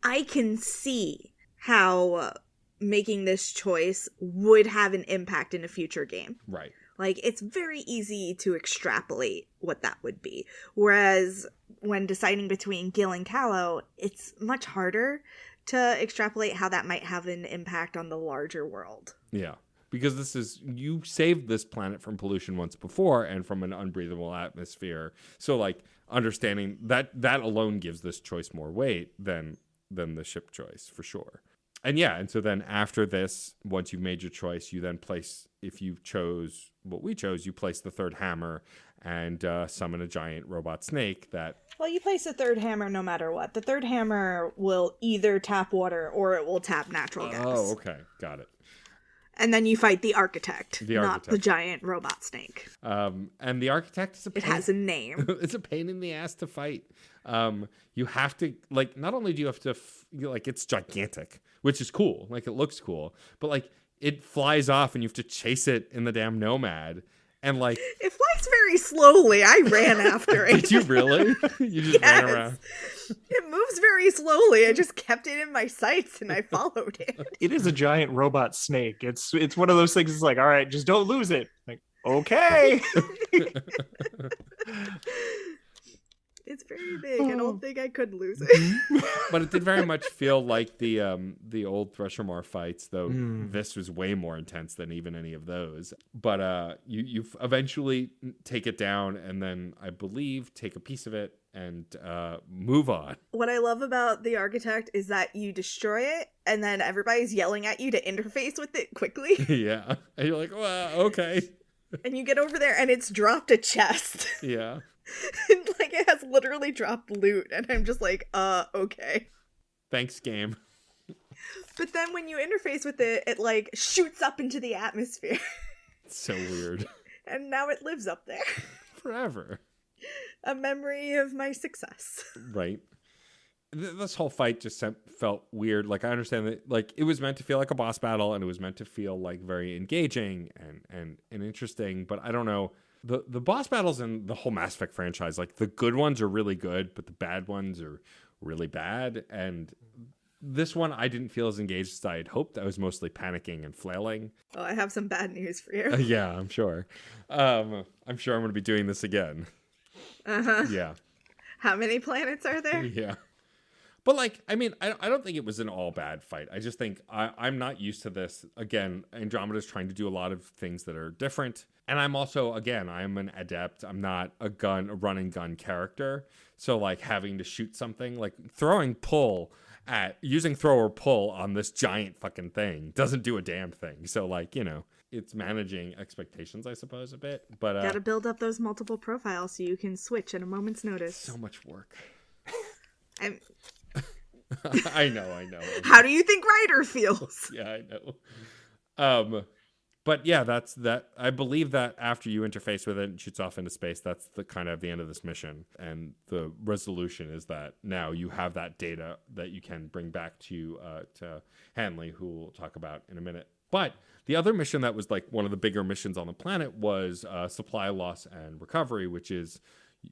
I can see how making this choice would have an impact in a future game. Right. Like, it's very easy to extrapolate what that would be. Whereas when deciding between Gil and Callow, it's much harder to extrapolate how that might have an impact on the larger world. Yeah. Because you saved this planet from pollution once before and from an unbreathable atmosphere. So, like, understanding that alone gives this choice more weight than the ship choice, for sure. And so then after this, once you've made your choice, you then place, if you chose what we chose, you place the third hammer and summon a giant robot snake that... Well, you place the third hammer no matter what. The third hammer will either tap water or it will tap natural gas. Oh, okay. Got it. And then you fight the architect, not the giant robot snake. And the architect is It has a name. It's a pain in the ass to fight. You have to, like, not only do you have to, it's gigantic, which is cool. Like, it looks cool. But, like, it flies off and you have to chase it in the damn Nomad. And, like... It flies very slowly. I ran after it. Did you really? You just ran around? It moves very slowly. I just kept it in my sights and I followed it. It is a giant robot snake. It's one of those things. It's like, all right, just don't lose it. Like, okay. It's very big. I don't think I could lose it. But it did very much feel like the old Threshermore fights, though this was way more intense than even any of those. But you eventually take it down and then, I believe, take a piece of it and move on. What I love about the architect is that you destroy it and then everybody's yelling at you to interface with it quickly. Yeah. And you're like, well, okay. And you get over there and it's dropped a chest. Yeah. Like, it has literally dropped loot, and I'm just like, okay. Thanks, game. But then when you interface with it, it, like, shoots up into the atmosphere. It's so weird. And now it lives up there. Forever. A memory of my success. Right. This whole fight just felt weird. Like, I understand that, like, it was meant to feel like a boss battle, and it was meant to feel, like, very engaging and interesting, but I don't know. The boss battles in the whole Mass Effect franchise, like, the good ones are really good, but the bad ones are really bad. And this one, I didn't feel as engaged as I had hoped. I was mostly panicking and flailing. Oh, I have some bad news for you. Yeah, I'm sure. I'm sure I'm going to be doing this again. Uh-huh. Yeah. How many planets are there? Yeah. But, like, I mean, I don't think it was an all bad fight. I just think I'm not used to this. Again, Andromeda's trying to do a lot of things that are different. And I'm also, again, I'm an adept. I'm not a run and gun character. So, like, having to shoot something, like using throw or pull on this giant fucking thing doesn't do a damn thing. So, like, you know, it's managing expectations, I suppose, a bit. But gotta build up those multiple profiles so you can switch at a moment's notice. So much work. I know. How do you think Ryder feels? Yeah, I know. But yeah, that's that. I believe that after you interface with it and shoots off into space, that's the kind of the end of this mission. And the resolution is that now you have that data that you can bring back to Hanley, who we'll talk about in a minute. But the other mission that was like one of the bigger missions on the planet was supply loss and recovery, which is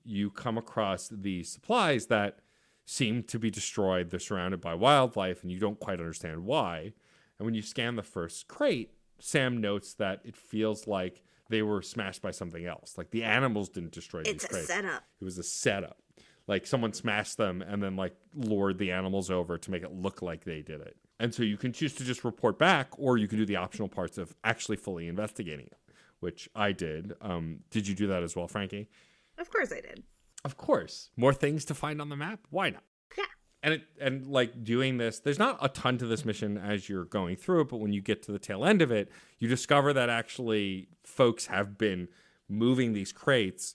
you come across the supplies that seem to be destroyed. They're surrounded by wildlife, and you don't quite understand why. And when you scan the first crate, Sam notes that it feels like they were smashed by something else. Like the animals didn't destroy these crates. It's a setup. It was a setup. like someone smashed them and then like lured the animals over to make it look like they did it. And so you can choose to just report back, or you can do the optional parts of actually fully investigating it, which I did. Did you do that as well, Frankie? Of course I did. Of course. More things to find on the map? Why not? Yeah. And like doing this, there's not a ton to this mission as you're going through it, but when you get to the tail end of it, you discover that actually folks have been moving these crates,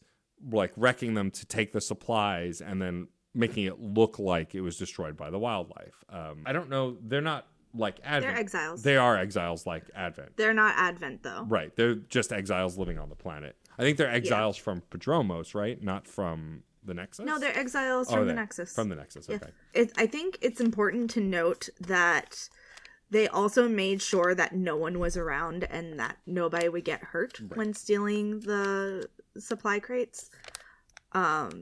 like wrecking them to take the supplies and then making it look like it was destroyed by the wildlife. I don't know. They're not like Advent. They're exiles. They are exiles like Advent. They're not Advent, though. Right. They're just exiles living on the planet. I think they're exiles from Prodromos, right? Not from the Nexus? No, they're exiles from the Nexus. From the Nexus, okay. Yeah. I think it's important to note that they also made sure that no one was around and that nobody would get hurt when stealing the supply crates.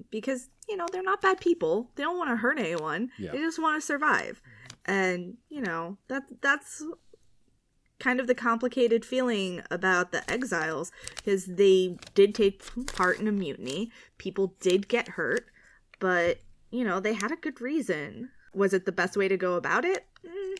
Because, you know, they're not bad people. They don't want to hurt anyone. Yeah. They just want to survive. And, you know, that's kind of the complicated feeling about the exiles, because they did take part in a mutiny. People did get hurt, but, you know, they had a good reason. Was it the best way to go about it?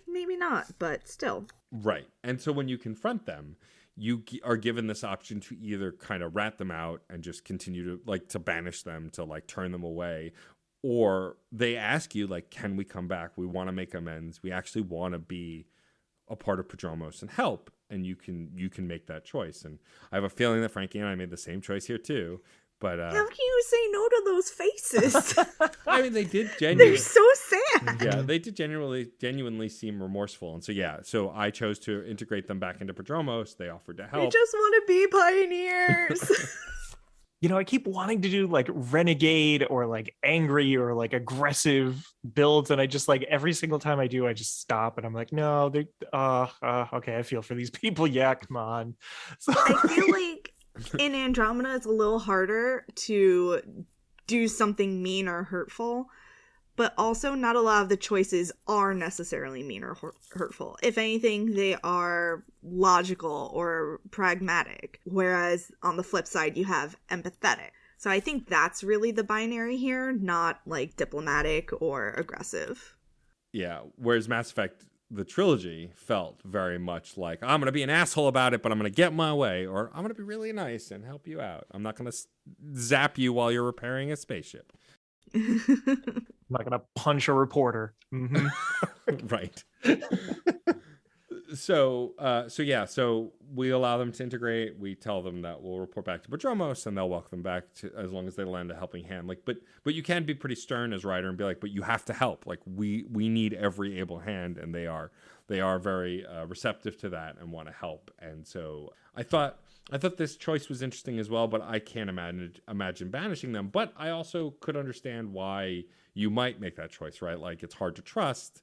Maybe not, but still. Right. And so when you confront them, you are given this option to either kind of rat them out and just continue to, like, to banish them, to, like, turn them away. Or they ask you, like, can we come back? We want to make amends. We actually want to be a part of Prodromos and help. And you can make that choice. And I have a feeling that Frankie and I made the same choice here too. But how can you say no to those faces? I mean, they did genuinely. They're so sad. Yeah, they did genuinely seem remorseful. And so I chose to integrate them back into Prodromos. They offered to help. We just want to be pioneers. You know, I keep wanting to do like renegade or like angry or like aggressive builds, and I just like every single time I do, I just stop and I'm like, no, they okay, I feel for these people. Yeah, come on. So I feel like in Andromeda it's a little harder to do something mean or hurtful, but also not a lot of the choices are necessarily mean or hurtful. If anything, they are logical or pragmatic, whereas on the flip side, you have empathetic. So I think that's really the binary here, not like diplomatic or aggressive. Yeah, whereas Mass Effect, the trilogy, felt very much like, I'm going to be an asshole about it, but I'm going to get my way, or I'm going to be really nice and help you out. I'm not going to zap you while you're repairing a spaceship. I'm not gonna punch a reporter. Mm-hmm. Right. So we allow them to integrate. We tell them that we'll report back to Prodromos and they'll welcome them back to, as long as they lend a helping hand. Like, but you can be pretty stern as writer and be like, but you have to help. Like, we need every able hand, and they are very receptive to that and want to help. And so I thought this choice was interesting as well, but I can't imagine banishing them. But I also could understand why you might make that choice, right? Like, it's hard to trust.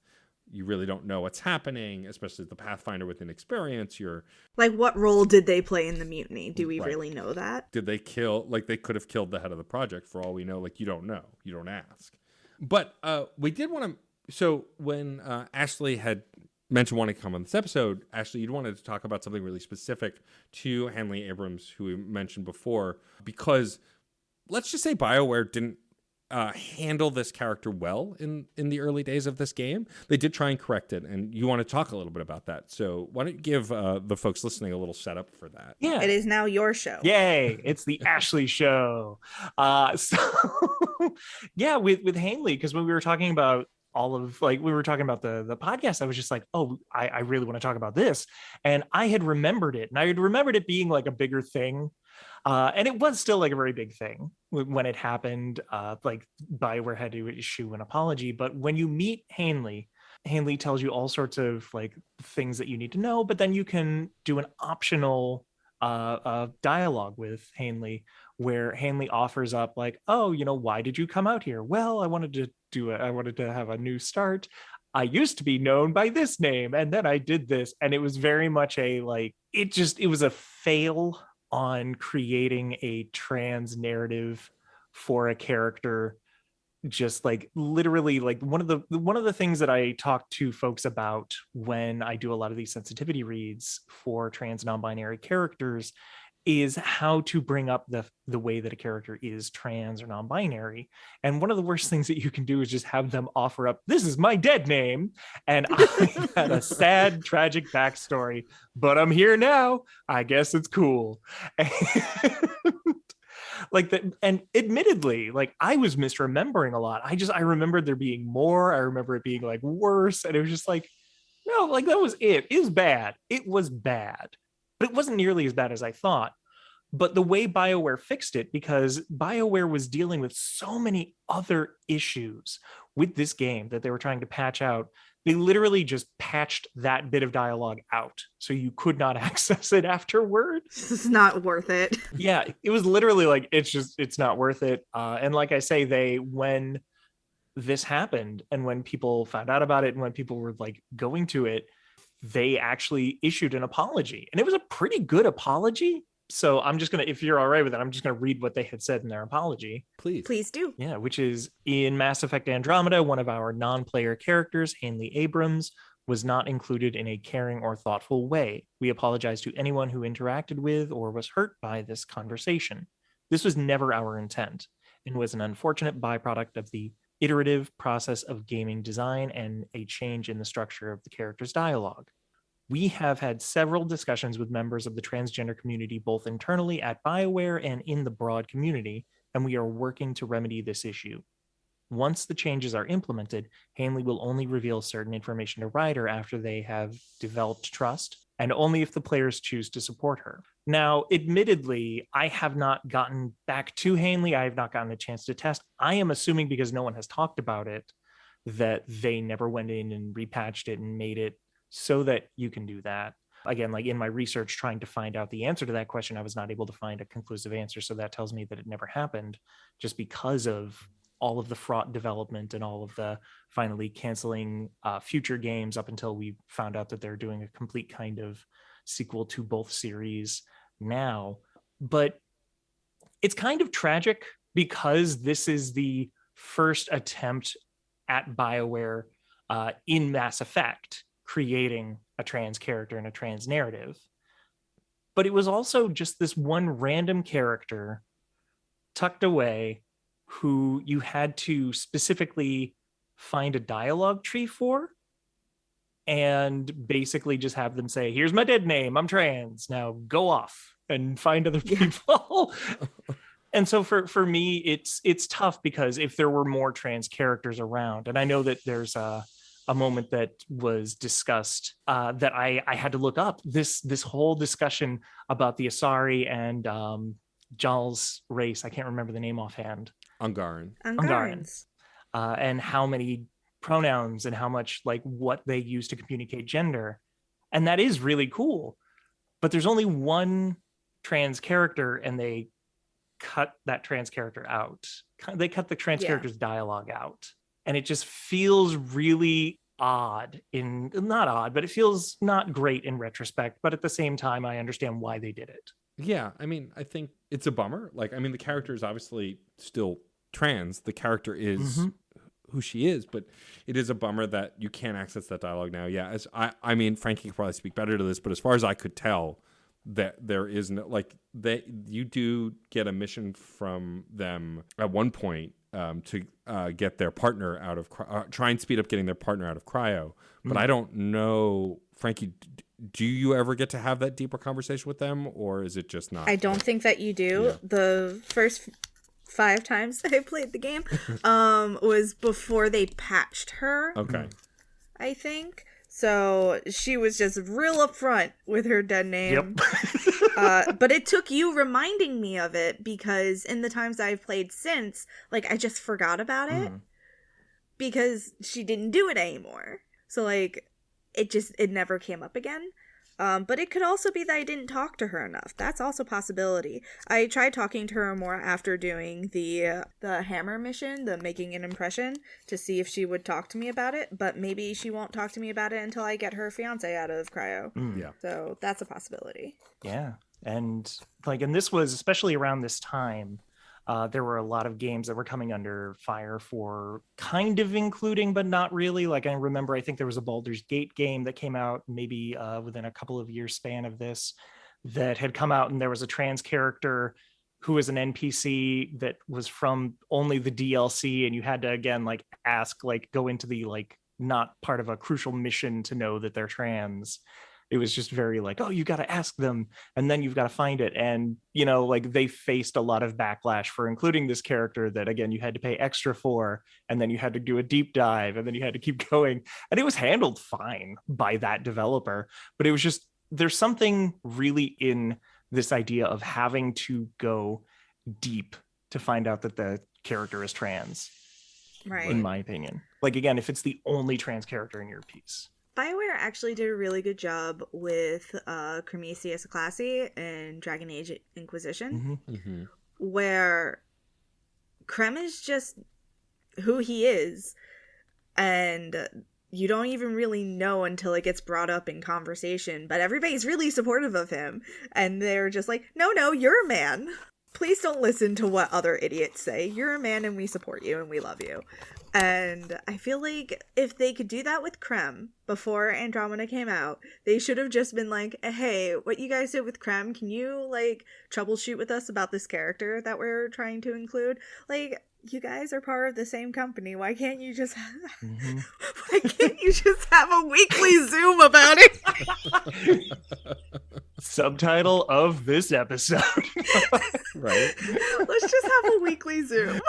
You really don't know what's happening, especially as the Pathfinder with inexperience. You're like, what role did they play in the mutiny? Do we really know that? Did they kill? Like, they could have killed the head of the project for all we know. Like, you don't know. You don't ask. But we did want to. So when Ashley had mentioned wanting to come on this episode, Ashley, you wanted to talk about something really specific to Hanley Abrams, who we mentioned before, because let's just say BioWare didn't handle this character well in the early days of this game. They did try and correct it, and you want to talk a little bit about that. So why don't you give the folks listening a little setup for that? Yeah, it is now your show. Yay! It's the Ashley show. So yeah, with Hanley, because when we were talking about we were talking about the podcast, I was just like, oh, I really want to talk about this. And I had remembered it. And I had remembered it being like a bigger thing. And it was still like a very big thing when it happened. Like BioWare had to issue an apology. But when you meet Hanley tells you all sorts of like things that you need to know, but then you can do an optional dialogue with Hanley, where Hanley offers up like, oh, you know, why did you come out here? Well, I wanted to have a new start. I used to be known by this name, and then I did this. And it was very much it was a fail on creating a trans narrative for a character. Just like literally, like one of the things that I talk to folks about when I do a lot of these sensitivity reads for trans non-binary characters is how to bring up the way that a character is trans or non-binary. And one of the worst things that you can do is just have them offer up, this is my dead name. And I had a sad, tragic backstory, but I'm here now. I guess it's cool. Like that. And admittedly, like I was misremembering a lot. I remembered there being more. I remember it being like worse. And it was just like, no, like that was it. It was bad. It was bad. But it wasn't nearly as bad as I thought. But the way BioWare fixed it, because BioWare was dealing with so many other issues with this game that they were trying to patch out, they literally just patched that bit of dialogue out. So you could not access it afterward. It's not worth it. Yeah, it was literally like, it's not worth it. And like I say, when this happened and when people found out about it and when people were like going to it, they actually issued an apology, and it was a pretty good apology. So I'm just going to, if you're all right with it, I'm just going to read what they had said in their apology. Please do. Yeah, which is, in Mass Effect Andromeda, one of our non-player characters, Hanley Abrams, was not included in a caring or thoughtful way. We apologize to anyone who interacted with or was hurt by this conversation. This was never our intent and was an unfortunate byproduct of the iterative process of gaming design and a change in the structure of the character's dialogue. We have had several discussions with members of the transgender community, both internally at BioWare and in the broad community, and we are working to remedy this issue. Once the changes are implemented, Hanley will only reveal certain information to Ryder after they have developed trust, and only if the players choose to support her. Now, admittedly, I have not gotten back to Hanley. I have not gotten a chance to test. I am assuming, because no one has talked about it, that they never went in and repatched it and made it so that you can do that. Again, like in my research trying to find out the answer to that question, I was not able to find a conclusive answer. So that tells me that it never happened, just because of all of the fraught development and all of the finally canceling future games up until we found out that they're doing a complete kind of sequel to both series now. But it's kind of tragic, because this is the first attempt at BioWare in Mass Effect creating a trans character and a trans narrative. But it was also just this one random character tucked away who you had to specifically find a dialogue tree for, and basically just have them say, here's my dead name, I'm trans, now go off and find other people. And so for me, it's tough, because if there were more trans characters around, and I know that there's a moment that was discussed that I had to look up, this whole discussion about the Asari and Jal's race. I can't remember the name offhand. Ungarans. And how many pronouns and how much, like, what they use to communicate gender. And that is really cool. But there's only one trans character, and they cut that trans character out. They cut the trans character's dialogue out. And it just feels really odd not odd, but it feels not great in retrospect. But at the same time, I understand why they did it. Yeah, I mean, I think it's a bummer. Like, I mean, the character is obviously still trans. The character is who she is, but it is a bummer that you can't access that dialogue now. Yeah, as I mean, Frankie could probably speak better to this, but as far as I could tell, that there is no, like, you do get a mission from them at one point to get their partner out of try and speed up getting their partner out of cryo. But I don't know, Frankie, do you ever get to have that deeper conversation with them, or is it just not? I don't think that you do. Yeah. The first 5 times I played the game was before they patched her. Okay. I think. So she was just real upfront with her dead name. Yep. But it took you reminding me of it, because in the times I've played since, like, I just forgot about it because she didn't do it anymore. So, like, it never came up again. But it could also be that I didn't talk to her enough. That's also a possibility. I tried talking to her more after doing the hammer mission, the making an impression, to see if she would talk to me about it. But maybe she won't talk to me about it until I get her fiance out of cryo. Yeah. So that's a possibility. Yeah. And this was especially around this time. There were a lot of games that were coming under fire for kind of including, but not really. Like, I remember, I think there was a Baldur's Gate game that came out maybe within a couple of years span of this, that had come out, and there was a trans character who was an NPC that was from only the DLC, and you had to again like ask, like go into the like not part of a crucial mission to know that they're trans. It was just very like, oh, you got to ask them and then you've got to find it. And, you know, like they faced a lot of backlash for including this character that, again, you had to pay extra for, and then you had to do a deep dive, and then you had to keep going. And it was handled fine by that developer. But it was just, there's something really in this idea of having to go deep to find out that the character is trans, Right. in my opinion. Like, again, if it's the only trans character in your piece. BioWare actually did a really good job with Cremisius Classy and Dragon Age Inquisition, where Krem is just who he is, and you don't even really know until it gets brought up in conversation, but everybody's really supportive of him, and they're just like, no, you're a man. Please don't listen to what other idiots say. You're a man and we support you and we love you. And I feel like if they could do that with Krem before Andromeda came out, they should have just been like, hey, what you guys did with Krem, can you like troubleshoot with us about this character that we're trying to include? Like, you guys are part of the same company. Why can't you just why can't you just have a weekly Zoom about it? Subtitle of this episode. Right. Let's just have a weekly Zoom.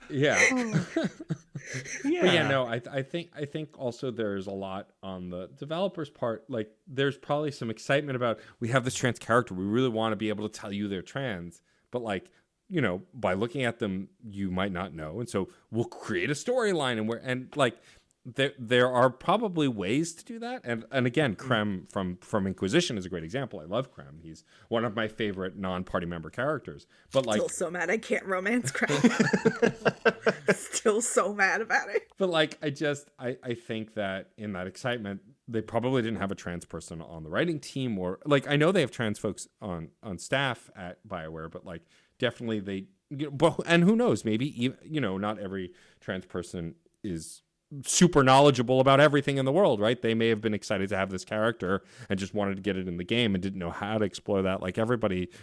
Yeah. Yeah. But yeah, no, I think also there's a lot on the developer's part. Like, there's probably some excitement about, we have this trans character, we really want to be able to tell you they're trans, but like, you know, by looking at them, you might not know, and so we'll create a storyline, and like there are probably ways to do that, and again, Krem from Inquisition is a great example. I love Krem; he's one of my favorite non-party member characters. But like, still so mad I can't romance Krem. Still so mad about it. But like, I think that in that excitement, they probably didn't have a trans person on the writing team, or like, I know they have trans folks on staff at BioWare, but like, definitely they, you know, and who knows, maybe, you know, not every trans person is super knowledgeable about everything in the world, right? They may have been excited to have this character and just wanted to get it in the game and didn't know how to explore that. Like,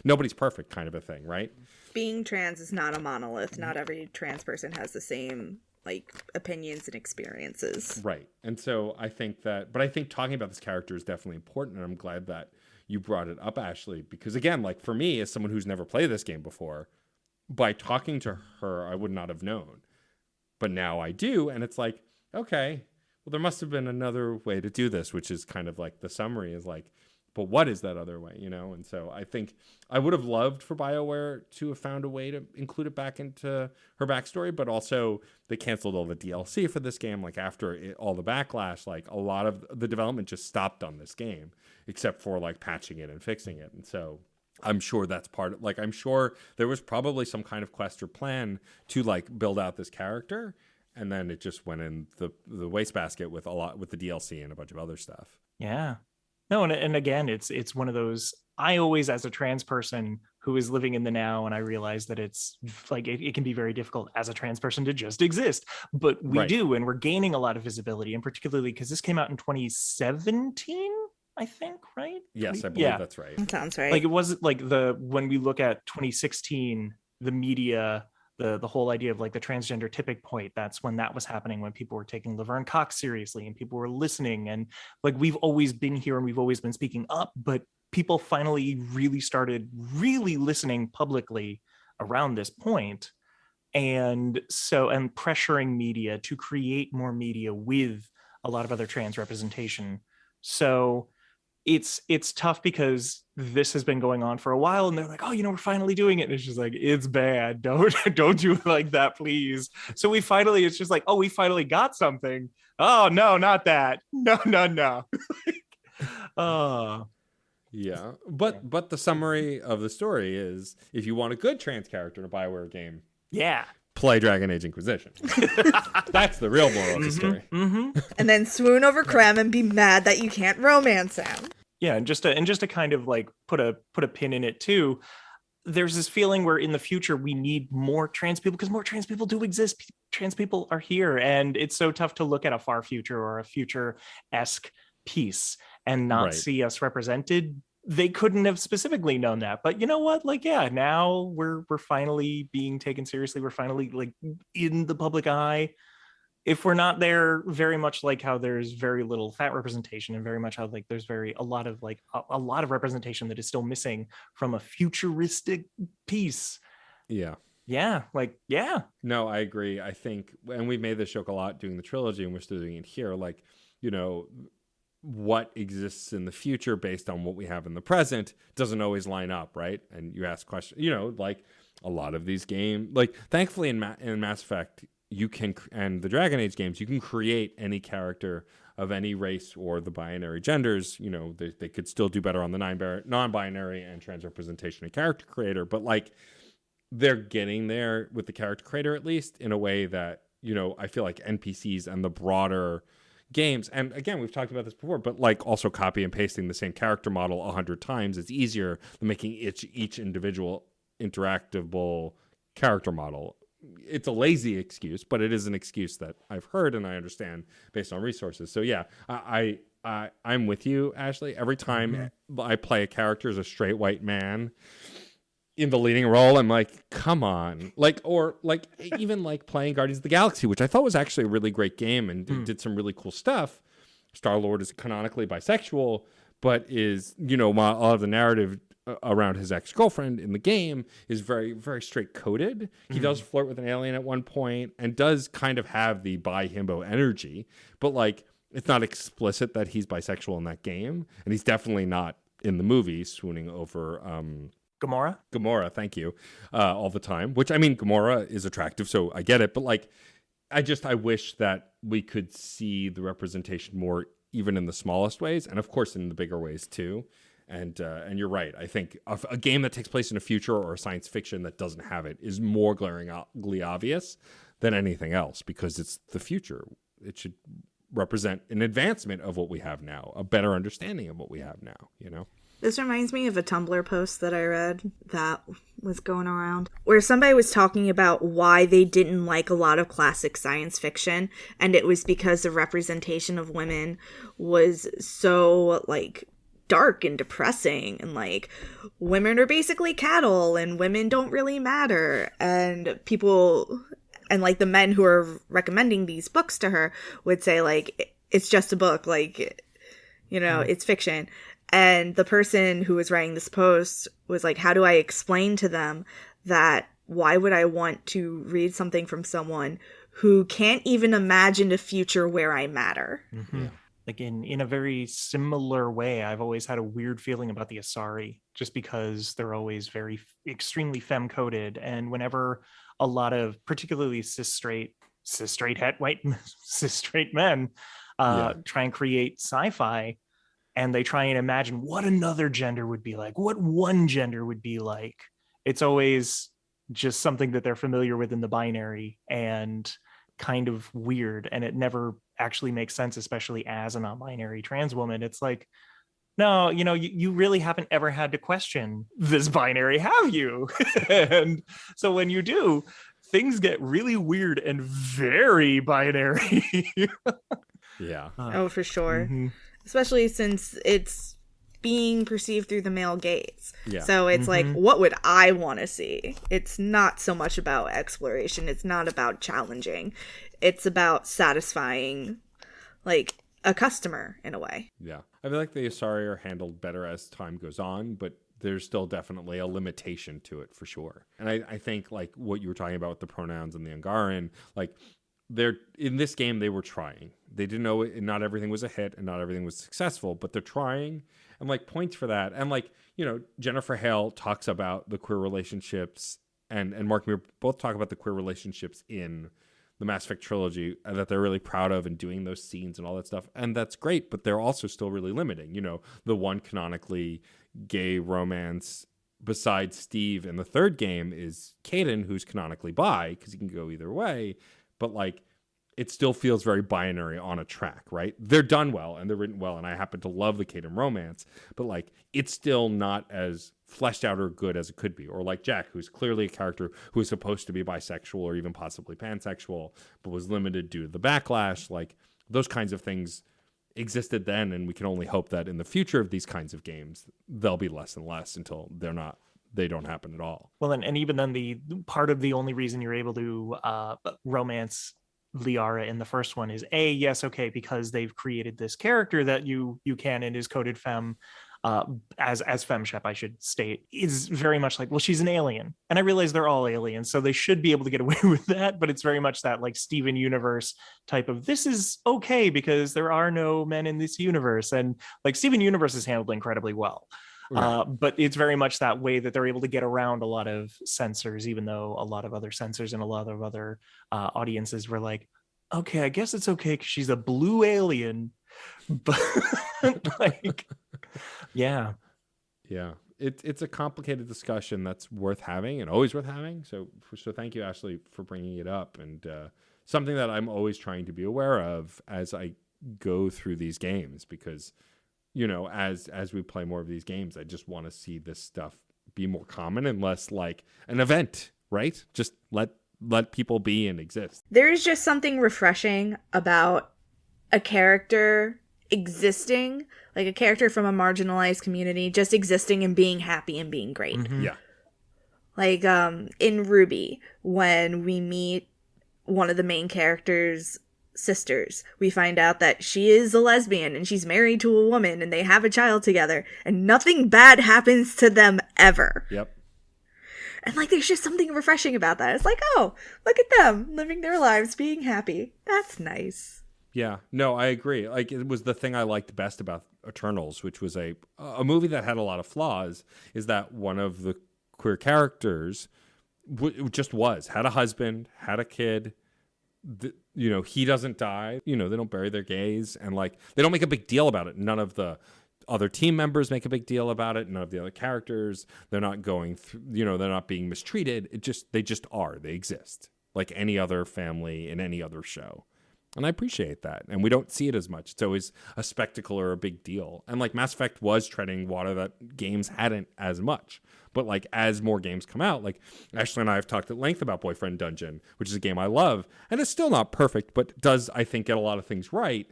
nobody's perfect kind of a thing, right? Being trans is not a monolith. Not every trans person has the same like opinions and experiences. Right. And so I think talking about this character is definitely important, and I'm glad that you brought it up, Ashley, because again, like for me, as someone who's never played this game before, by talking to her, I would not have known. But now I do, and it's like, okay, well, there must have been another way to do this, which is kind of like the summary is like, but what is that other way, you know? And so I think I would have loved for BioWare to have found a way to include it back into her backstory, but also they canceled all the DLC for this game. Like after all the backlash, like a lot of the development just stopped on this game, except for like patching it and fixing it. And so I'm sure that's part of, like, I'm sure there was probably some kind of quest or plan to like build out this character, and then it just went in the wastebasket with the DLC and a bunch of other stuff. Yeah. No, and again, it's one of those, I always, as a trans person who is living in the now, and I realize that it's like, it can be very difficult as a trans person to just exist, but we do, and we're gaining a lot of visibility, and particularly because this came out in 2017, I think, right? Yes, I believe that's right. That sounds right. Like it wasn't like when we look at 2016, the media, the whole idea of like the transgender tipping point, that's when that was happening, when people were taking Laverne Cox seriously and people were listening, and like we've always been here and we've always been speaking up, but people finally really started really listening publicly around this point. And pressuring media to create more media with a lot of other trans representation. So it's tough because this has been going on for a while, and they're like, oh, you know, we're finally doing it. And it's just like, it's bad. Don't do it like that, please. So it's just like, oh, we finally got something. Oh, no, not that. No. Yeah. But the summary of the story is, if you want a good trans character in a BioWare game, yeah, play Dragon Age Inquisition. That's the real moral of the story. Mm-hmm. And then swoon over Krem and be mad that you can't romance him. Yeah, and just to kind of like put a pin in it too, there's this feeling where in the future we need more trans people, because more trans people do exist. Trans people are here, and it's so tough to look at a far future or a future-esque piece and not Right. see us represented, they couldn't have specifically known that. But you know what? Like, yeah, now we're finally being taken seriously. We're finally like in the public eye. If we're not there, very much like how there's very little fat representation, and very much how like there's a lot of like a lot of representation that is still missing from a futuristic piece. Yeah. Yeah, like, yeah. No, I agree. I think, and we've made this joke a lot doing the trilogy, and we're still doing it here. Like, you know, what exists in the future based on what we have in the present doesn't always line up, right? And you ask questions, you know, like a lot of these games, like thankfully in Mass Effect, you can, and the Dragon Age games, you can create any character of any race or the binary genders. You know, they could still do better on the non-binary and trans representation and character creator, but like they're getting there with the character creator, at least in a way that, you know, I feel like NPCs and the broader games, and again, we've talked about this before, but like also copy and pasting the same character model 100 times is easier than making each individual interactable character model. It's a lazy excuse, but it is an excuse that I've heard and I understand based on resources. So yeah, I'm with you, Ashley. Every time I play a character as a straight white man in the leading role, I'm like, come on. Like, or like even like playing Guardians of the Galaxy, which I thought was actually a really great game and did some really cool stuff. Star-Lord is canonically bisexual, but is, you know, a lot of the narrative around his ex-girlfriend in the game is very, very straight-coded. He does flirt with an alien at one point and does kind of have the bi-himbo energy, but like it's not explicit that he's bisexual in that game, and he's definitely not in the movie swooning over Gamora, thank you, all the time. Which, I mean, Gamora is attractive, so I get it. But like, I wish that we could see the representation more, even in the smallest ways, and of course in the bigger ways too. And you're right. I think a game that takes place in a future or a science fiction that doesn't have it is more glaringly obvious than anything else, because it's the future. It should represent an advancement of what we have now, a better understanding of what we have now, you know? This reminds me of a Tumblr post that I read that was going around where somebody was talking about why they didn't like a lot of classic science fiction, and it was because the representation of women was so like dark and depressing, and like women are basically cattle and women don't really matter, and people and like the men who are recommending these books to her would say like it's just a book, like, you know, it's fiction. And the person who was writing this post was like, how do I explain to them that why would I want to read something from someone who can't even imagine a future where I matter? Yeah. Like in a very similar way, I've always had a weird feeling about the Asari, just because they're always very extremely femme-coded. And whenever a lot of particularly cis straight men try and create sci-fi, and they try and imagine what another gender would be like, what one gender would be like, it's always just something that they're familiar with in the binary and kind of weird. And it never actually makes sense, especially as a non-binary trans woman. It's like, no, you know, you really haven't ever had to question this binary, have you? And so when you do, things get really weird and very binary. Yeah. Oh, for sure. Especially since it's being perceived through the male gaze. Yeah. So it's like, what would I want to see? It's not so much about exploration. It's not about challenging. It's about satisfying, like, a customer in a way. Yeah. I feel like the Asari are handled better as time goes on, but there's still definitely a limitation to it for sure. And I think like what you were talking about with the pronouns and the Angaran, like they're in this game, they were trying. They didn't know it, not everything was a hit and not everything was successful, but they're trying, and like points for that. And like, you know, Jennifer Hale talks about the queer relationships, and Mark Muir both talk about the queer relationships in the Mass Effect trilogy that they're really proud of, and doing those scenes and all that stuff. And that's great, but they're also still really limiting. You know, the one canonically gay romance besides Steve in the third game is Kaidan, who's canonically bi, because he can go either way. But like, it still feels very binary on a track, right? They're done well and they're written well, and I happen to love the Kaidan romance, but like, it's still not as fleshed out or good as it could be. Or like Jack, who's clearly a character who is supposed to be bisexual or even possibly pansexual, but was limited due to the backlash. Like, those kinds of things, existed then, and we can only hope that in the future of these kinds of games, they'll be less and less until they don't happen at all. Well, and even then, the part of the only reason you're able to romance Liara in the first one is because they've created this character that you can, and is coded femme, as femshep, I should state, is very much like, well, she's an alien, and I realize they're all aliens, so they should be able to get away with that, but it's very much that like Steven Universe type of, this is okay because there are no men in this universe, and like Steven Universe is handled incredibly well. Right. But it's very much that way that they're able to get around a lot of censors, even though a lot of other censors and a lot of other audiences were like, okay, I guess it's okay because she's a blue alien, but like, yeah, it's a complicated discussion that's worth having and always worth having. So thank you, Ashley, for bringing it up, and something that I'm always trying to be aware of as I go through these games, because as we play more of these games, I just want to see this stuff be more common and less like an event, right? Just let people be and exist. There is just something refreshing about a character existing, like a character from a marginalized community just existing and being happy and being great. Mm-hmm. Yeah. Like in RWBY, when we meet one of the main characters' sisters, we find out that she is a lesbian and she's married to a woman and they have a child together and nothing bad happens to them ever. Yep. And like there's just something refreshing about that. It's like, oh, look at them living their lives being happy. That's nice. Yeah, no, I agree. Like, it was the thing I liked best about Eternals, which was a movie that had a lot of flaws, is that one of the queer characters had a husband, had a kid. He doesn't die. They don't bury their gays, and like they don't make a big deal about it. None of the other team members make a big deal about it. None of the other characters. They're not going through. They're not being mistreated. They just are. They exist like any other family in any other show. And I appreciate that. And we don't see it as much. It's always a spectacle or a big deal. And like Mass Effect was treading water that games hadn't as much. But like as more games come out, like Ashley and I have talked at length about Boyfriend Dungeon, which is a game I love. And it's still not perfect, but does, I think, get a lot of things right.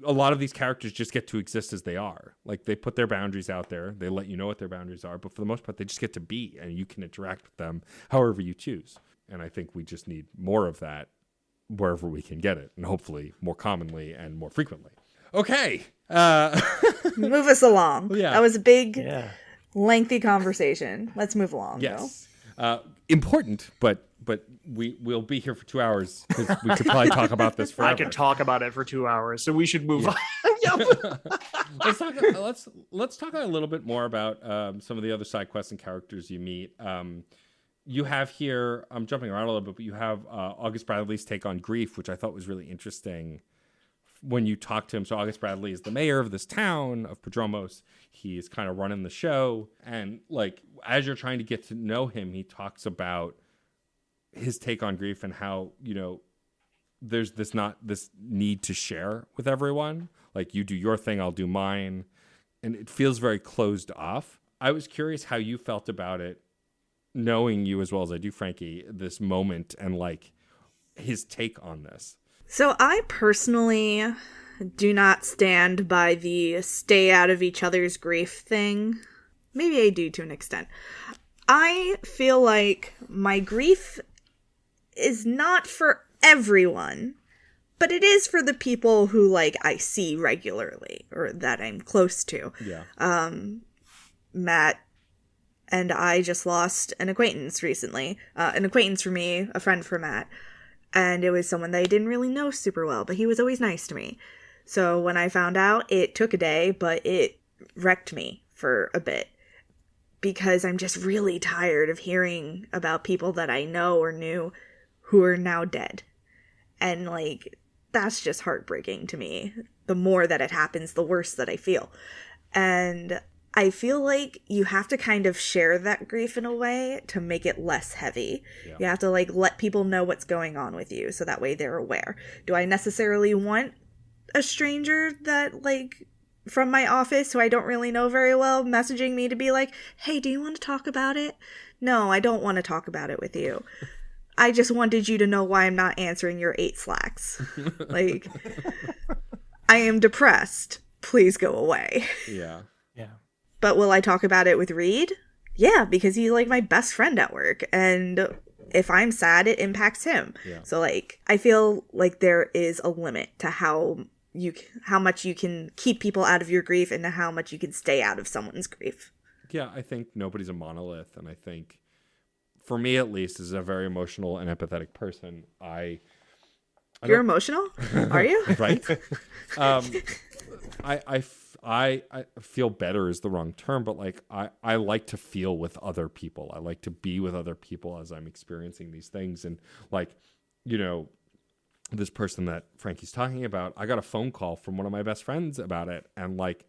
A lot of these characters just get to exist as they are. Like they put their boundaries out there. They let you know what their boundaries are. But for the most part, they just get to be. And you can interact with them however you choose. And I think we just need more of that wherever we can get it, and hopefully more commonly and more frequently. Okay. Move us along. Yeah. That was a big, lengthy conversation. Let's move along. Yes. Important, but we'll be here for 2 hours because we could probably talk about this forever. I could talk about it for 2 hours, so we should move on. Let's talk a little bit more about some of the other side quests and characters you meet. You have here, I'm jumping around a little bit, but you have August Bradley's take on grief, which I thought was really interesting when you talk to him. So August Bradley is the mayor of this town of Prodromos. He's kind of running the show. And like, as you're trying to get to know him, he talks about his take on grief and how, there's this need to share with everyone. Like you do your thing, I'll do mine. And it feels very closed off. I was curious how you felt about it, knowing you as well as I do, Frankie, this moment and like his take on this. So I personally do not stand by the stay out of each other's grief thing. Maybe I do to an extent. I feel like my grief is not for everyone, but it is for the people who like I see regularly or that I'm close to. Yeah. Matt and I just lost an acquaintance recently. An acquaintance for me, a friend for Matt. And it was someone that I didn't really know super well, but he was always nice to me. So when I found out, it took a day, but it wrecked me for a bit. Because I'm just really tired of hearing about people that I know or knew who are now dead. And like, that's just heartbreaking to me. The more that it happens, the worse that I feel. And I feel like you have to kind of share that grief in a way to make it less heavy. Yeah. You have to like let people know what's going on with you so that way they're aware. Do I necessarily want a stranger that like from my office who I don't really know very well messaging me to be like, hey, do you want to talk about it? No, I don't want to talk about it with you. I just wanted you to know why I'm not answering your 8 Slacks. Like, I am depressed. Please go away. Yeah. Yeah. But will I talk about it with Reed? Yeah, because he's like my best friend at work. And if I'm sad, it impacts him. Yeah. So like, I feel like there is a limit to how much you can keep people out of your grief and to how much you can stay out of someone's grief. Yeah, I think nobody's a monolith. And I think, for me at least, as a very emotional and empathetic person, You're emotional? Are you? Right? I feel better is the wrong term, but like I like to feel with other people. I like to be with other people as I'm experiencing these things. And like, you know, this person that Frankie's talking about, I got a phone call from one of my best friends about it. And like,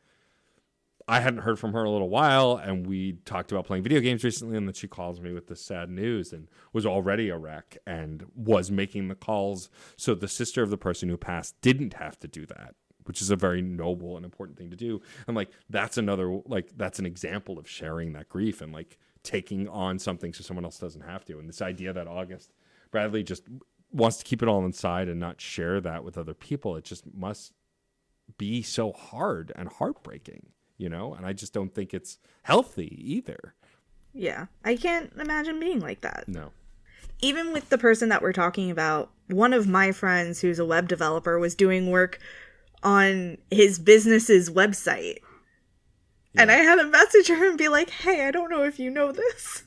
I hadn't heard from her in a little while, and we talked about playing video games recently, and then she calls me with this sad news and was already a wreck and was making the calls. So the sister of the person who passed didn't have to do that, which is a very noble and important thing to do. And like, that's an example of sharing that grief and like taking on something so someone else doesn't have to. And this idea that August Bradley just wants to keep it all inside and not share that with other people, it just must be so hard and heartbreaking. You know, and I just don't think it's healthy either. Yeah, I can't imagine being like that. No. Even with the person that we're talking about, one of my friends who's a web developer was doing work on his business's website. Yeah. And I had to message her and be like, hey, I don't know if you know this,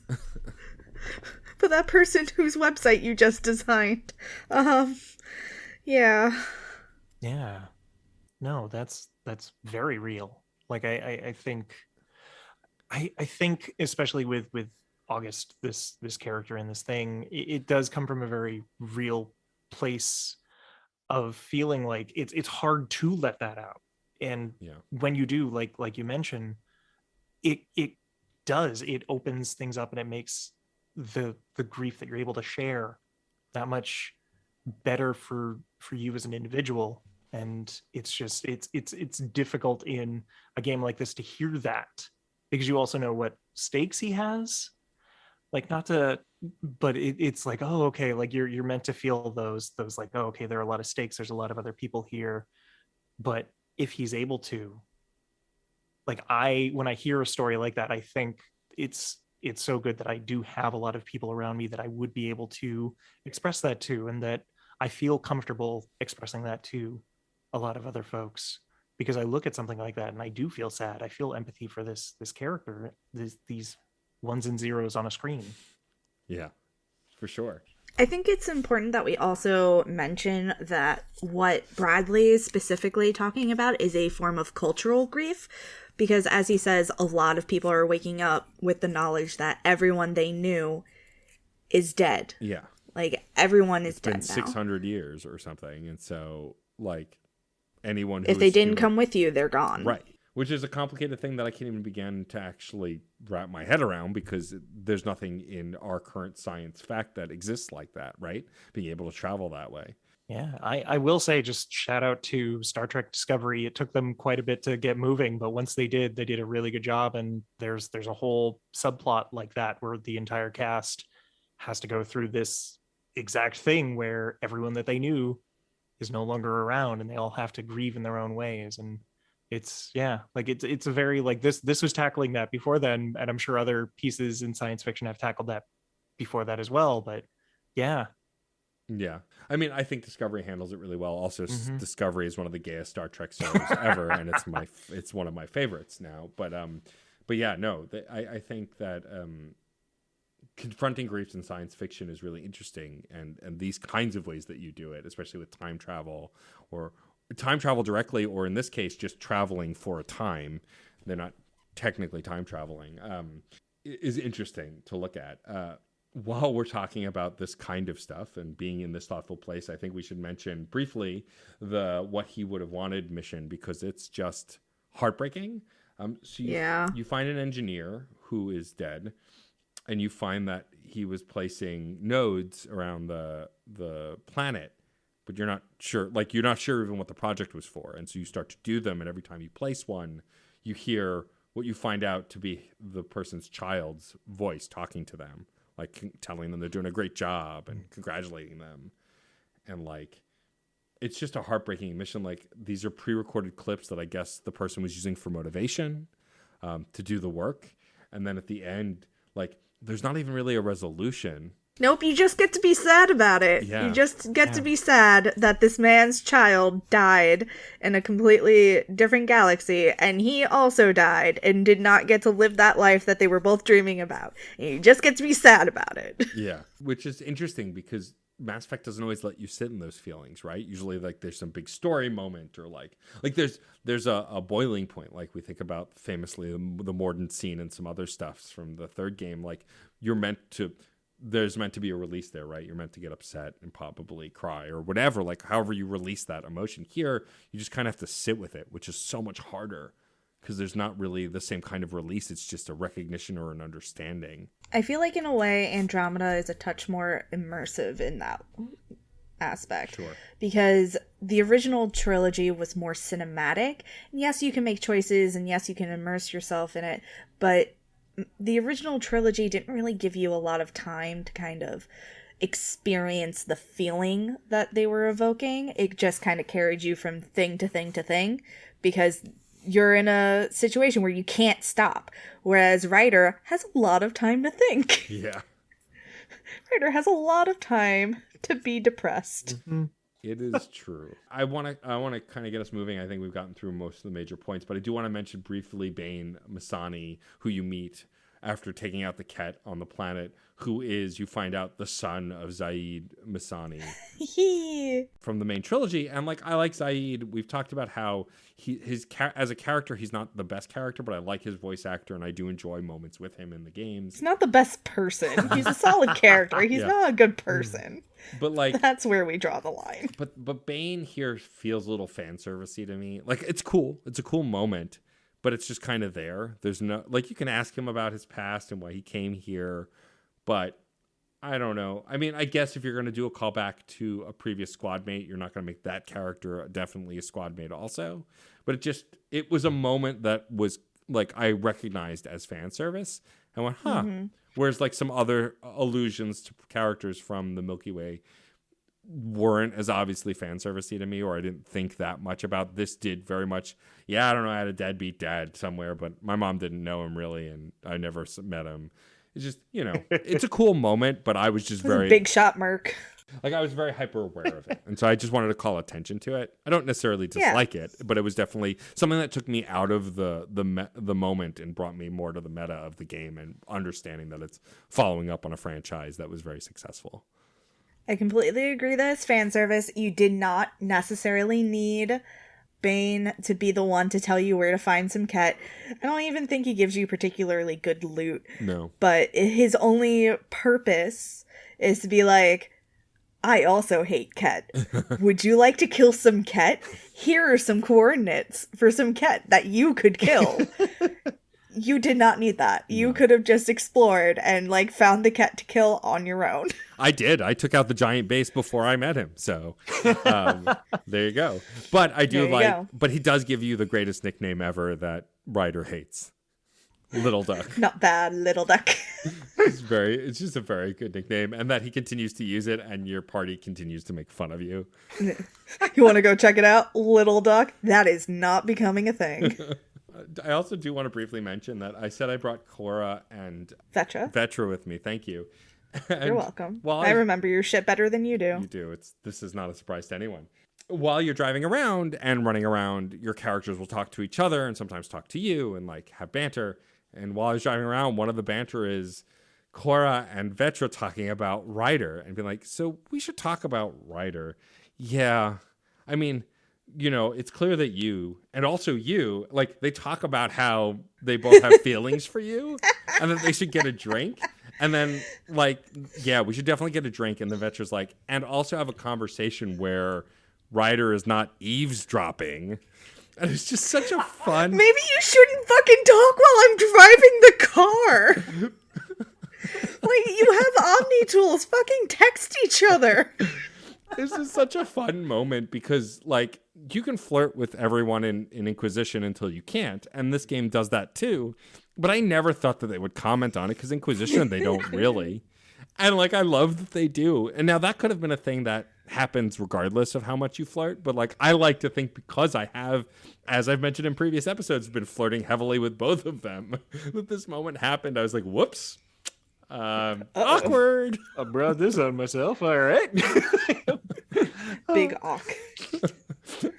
but that person whose website you just designed. Yeah. Yeah. No, that's very real. Like I think especially with August, this character in this thing, it does come from a very real place of feeling like it's hard to let that out. And when you do, like you mentioned, it opens things up, and it makes the grief that you're able to share that much better for you as an individual. And it's just it's difficult in a game like this to hear that, because you also know what stakes he has, like not to, but it's like, oh, okay, like you're meant to feel those like, oh, okay, there are a lot of stakes, there's a lot of other people here. But if he's able to, like, when I hear a story like that, I think it's so good that I do have a lot of people around me that I would be able to express that to, and that I feel comfortable expressing that to a lot of other folks, because I look at something like that and I do feel sad. I feel empathy for this character, these ones and zeros on a screen. Yeah, for sure. I think it's important that we also mention that what Bradley is specifically talking about is a form of cultural grief, because as he says, a lot of people are waking up with the knowledge that everyone they knew is dead. Yeah. Like, everyone is dead now. It's been 600 years or something. And so, like, anyone who if they didn't come with you, they're gone. Right. Which is a complicated thing that I can't even begin to actually wrap my head around, because there's nothing in our current science fact that exists like that, right? Being able to travel that way. Yeah, I will say, just shout out to Star Trek Discovery. It took them quite a bit to get moving, but once they did a really good job. And there's a whole subplot like that where the entire cast has to go through this exact thing where everyone that they knew is no longer around, and they all have to grieve in their own ways. And it's it's a very, like, this was tackling that before then, and I'm sure other pieces in science fiction have tackled that before that as well. But yeah, I mean, I think Discovery handles it really well. Also, Discovery is one of the gayest Star Trek shows ever, and it's one of my favorites now. But yeah, no, I think that confronting griefs in science fiction is really interesting, and these kinds of ways that you do it, especially with time travel directly, or in this case, just traveling for a time. They're not technically time traveling, is interesting to look at. While we're talking about this kind of stuff and being in this thoughtful place, I think we should mention briefly the What He Would Have Wanted mission, because it's just heartbreaking. So you find an engineer who is dead, and you find that he was placing nodes around the planet, but you're not sure even what the project was for. And so you start to do them, and every time you place one, you hear what you find out to be the person's child's voice talking to them, like telling them they're doing a great job and congratulating them. And like, it's just a heartbreaking admission. Like, these are pre-recorded clips that I guess the person was using for motivation, to do the work. And then at the end, like, there's not even really a resolution. Nope, you just get to be sad about it. Yeah. You just get to be sad that this man's child died in a completely different galaxy, and he also died and did not get to live that life that they were both dreaming about. And you just get to be sad about it. Yeah, which is interesting because Mass Effect doesn't always let you sit in those feelings, right? Usually, like, there's some big story moment, or like there's a boiling point, like we think about famously the Mordant scene and some other stuffs from the third game. Like, there's meant to be a release there, right? You're meant to get upset and probably cry or whatever, like however you release that emotion. Here, you just kind of have to sit with it, which is so much harder because there's not really the same kind of release. It's just a recognition or an understanding. I feel like in a way Andromeda is a touch more immersive in that aspect. Sure. Because the original trilogy was more cinematic. And yes, you can make choices and yes, you can immerse yourself in it, but the original trilogy didn't really give you a lot of time to kind of experience the feeling that they were evoking. It just kind of carried you from thing to thing to thing because you're in a situation where you can't stop. Whereas Ryder has a lot of time to think. Yeah. Ryder has a lot of time to be depressed. Mm-hmm. It is true. I want to kind of get us moving. I think we've gotten through most of the major points, but I do want to mention briefly Bane Masani, who you meet after taking out the Ket on the planet, who is, you find out, the son of Zaid Masani from the main trilogy. And like, I like Zaid. We've talked about how as a character, he's not the best character, but I like his voice actor, and I do enjoy moments with him in the games. He's not the best person. He's a solid character. He's not a good person. But like, that's where we draw the line. But Bane here feels a little fan servicey to me. Like, it's cool. It's a cool moment, but it's just kind of there. There's no, like, you can ask him about his past and why he came here, but I don't know. I mean, I guess if you're going to do a callback to a previous squad mate, you're not going to make that character definitely a squad mate also. But it was a moment that was like, I recognized as fan service and went, huh. Mm-hmm. Whereas like some other allusions to characters from the Milky Way weren't as obviously fan servicey to me, or I didn't think that much about. This did very much. Yeah, I don't know, I had a deadbeat dad somewhere, but my mom didn't know him really, and I never met him. It's just, it's a cool moment, but I was just very big shot Merc. Like, I was very hyper aware of it, and so I just wanted to call attention to it. I don't necessarily dislike it, but it was definitely something that took me out of the moment and brought me more to the meta of the game and understanding that it's following up on a franchise that was very successful. I completely agree that it's fan service. You did not necessarily need Bane to be the one to tell you where to find some Ket. I don't even think he gives you particularly good loot. No. But his only purpose is to be like, I also hate Ket. Would you like to kill some Ket? Here are some coordinates for some Ket that you could kill. You did not need that. You could have just explored and like found the Ket to kill on your own. I did. I took out the giant base before I met him. So there you go. But I do but he does give you the greatest nickname ever that Ryder hates. Little Duck. Not bad, Little Duck. It's just a very good nickname, and that he continues to use it and your party continues to make fun of you. You want to go check it out? Little Duck? That is not becoming a thing. I also do want to briefly mention that I said I brought Cora and Vetra with me. Thank you. You're welcome. I remember your shit better than you do. You do. This is not a surprise to anyone. While you're driving around and running around, your characters will talk to each other and sometimes talk to you and like have banter. And while I was driving around, one of the banter is Cora and Vetra talking about Ryder and being like, so we should talk about Ryder. Yeah. I mean, it's clear that you and also you, like, they talk about how they both have feelings for you and that they should get a drink. And then, like, yeah, we should definitely get a drink. And the Vetra's like, and also have a conversation where Ryder is not eavesdropping. And it's just such a fun... Maybe you shouldn't fucking talk while I'm driving the car. Like, you have Omni tools. Fucking text each other. This is such a fun moment because, like, you can flirt with everyone in Inquisition until you can't. And this game does that too. But I never thought that they would comment on it because Inquisition, they don't really. And like, I love that they do. And now that could have been a thing that happens regardless of how much you flirt. But like, I like to think because I have, as I've mentioned in previous episodes, been flirting heavily with both of them, that this moment happened. I was like, whoops. Awkward. I brought this on myself. All right. Big awk.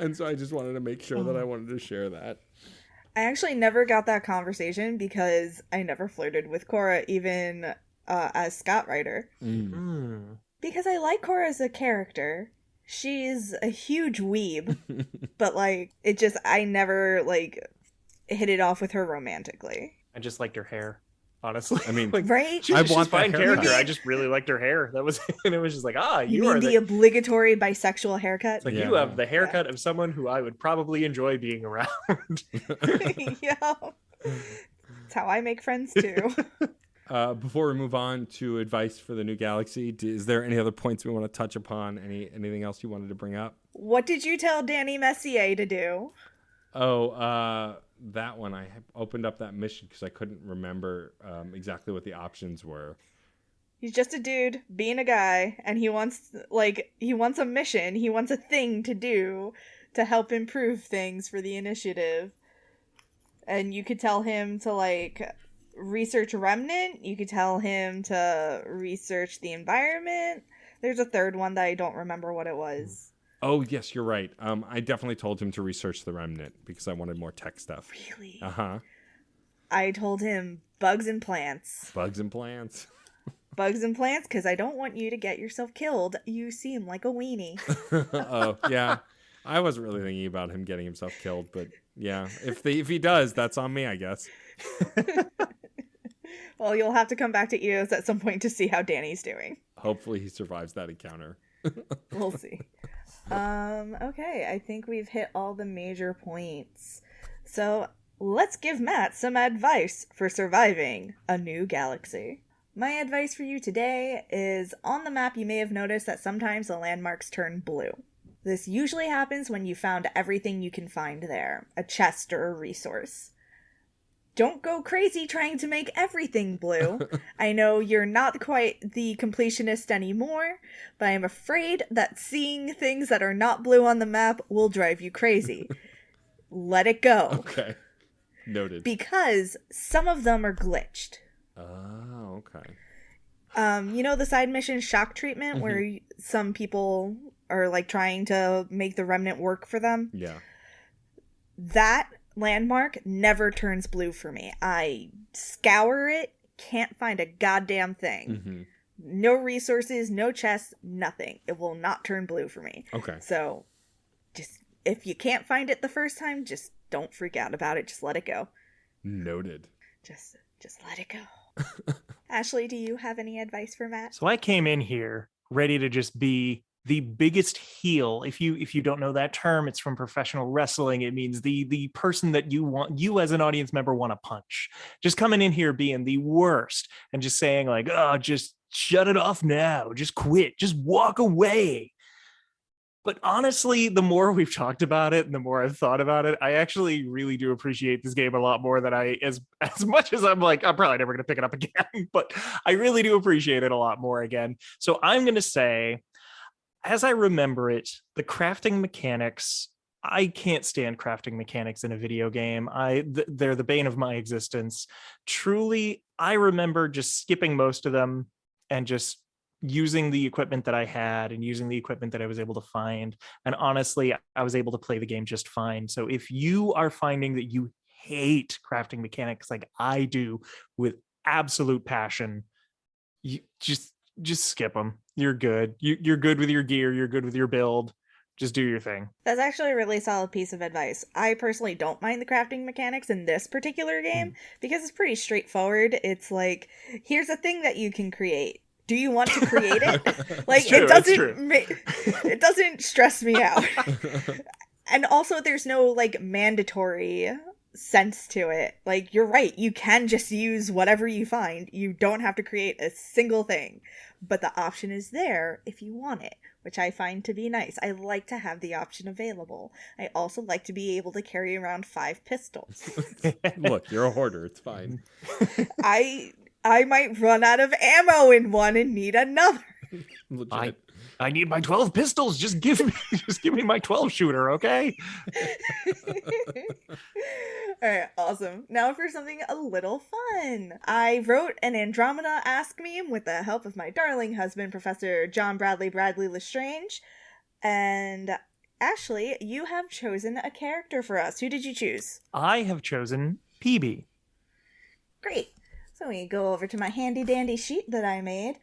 And so I just wanted to make sure that I wanted to share that. I actually never got that conversation because I never flirted with Cora, even as Scott Ryder. Because I like Cora as a character. She's a huge weeb, but like, I never like hit it off with her romantically. I just liked her hair. Honestly, I mean, like, right? she's a fine character. I just really liked her hair. That was, and it was just like, you are the obligatory bisexual haircut. It's like, you have the haircut of someone who I would probably enjoy being around. Yeah, that's how I make friends too. Before we move on to advice for the new galaxy, is there any other points we want to touch upon? Anything else you wanted to bring up? What did you tell Danny Messier to do? That one, I opened up that mission because I couldn't remember exactly what the options were. He's just a dude being a guy, and he wants a mission. He wants a thing to do to help improve things for the initiative. And you could tell him to like research Remnant. You could tell him to research the environment. There's a third one that I don't remember what it was. Oh, yes, you're right. I definitely told him to research the Remnant because I wanted more tech stuff. Really? Uh-huh. I told him bugs and plants. Bugs and plants. Bugs and plants, because I don't want you to get yourself killed. You seem like a weenie. Oh, yeah. I wasn't really thinking about him getting himself killed, but yeah, if he does, that's on me, I guess. Well, you'll have to come back to EOS at some point to see how Danny's doing. Hopefully he survives that encounter. We'll see. Okay, I think we've hit all the major points. So let's give Matt some advice for surviving a new galaxy. My advice for you today is, on the map you may have noticed that sometimes the landmarks turn blue. This usually happens when you found everything you can find there, a chest or a resource. Don't go crazy trying to make everything blue. I know you're not quite the completionist anymore, but I'm afraid that seeing things that are not blue on the map will drive you crazy. Let it go. Okay. Noted. Because some of them are glitched. Oh, okay. You know the side mission Shock Treatment, where some people are like trying to make the Remnant work for them? Yeah. That landmark never turns blue for me. I scour it, can't find a goddamn thing. No resources, no chests, nothing. It will not turn blue for me. Okay. So, just, if you can't find it the first time, just don't freak out about it. Just let it go. Noted. Just let it go. Ashley, do you have any advice for Matt? So I came in here ready to just be the biggest heel. If you don't know that term, it's from professional wrestling. It means the person that you as an audience member want to punch. Just coming in here being the worst and just saying like, oh, just shut it off now. Just quit. Just walk away. But honestly, the more we've talked about it and the more I've thought about it, I actually really do appreciate this game a lot more than as much as I'm like, I'm probably never going to pick it up again, but I really do appreciate it a lot more again. So I'm going to say, as I remember it, the crafting mechanics, I can't stand crafting mechanics in a video game. They're the bane of my existence. Truly, I remember just skipping most of them and just using the equipment that I had and using the equipment that I was able to find. And honestly, I was able to play the game just fine. So if you are finding that you hate crafting mechanics like I do with absolute passion, you just skip them. You're good. You're good with your gear. You're good with your build. Just do your thing. That's actually a really solid piece of advice. I personally don't mind the crafting mechanics in this particular game because it's pretty straightforward. It's like, here's a thing that you can create. Do you want to create it? Like, it doesn't stress me out. And also there's no like mandatory sense to it. Like, you're right, you can just use whatever you find. You don't have to create a single thing, but the option is there if you want it, which I find to be nice. I like to have the option available. I also like to be able to carry around 5 pistols. Look, you're a hoarder, it's fine. I might run out of ammo in one and need another. Legit. I need my 12 pistols. Just give me my 12 shooter, okay? All right, awesome. Now for something a little fun. I wrote an Andromeda Ask Meme with the help of my darling husband, Professor John Bradley Lestrange. And Ashley, you have chosen a character for us. Who did you choose? I have chosen PB. Great. So we go over to my handy dandy sheet that I made.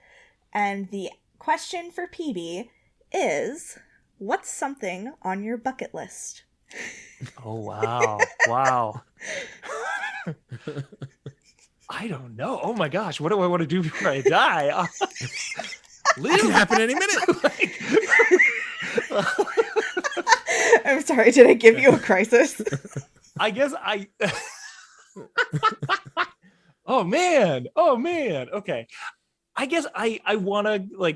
And the question for PB is, what's something on your bucket list? Oh, wow. Wow. I don't know. Oh my gosh. What do I want to do before I die? It can happen any minute. I'm sorry, did I give you a crisis? I guess Oh man. Okay. I guess I want to well,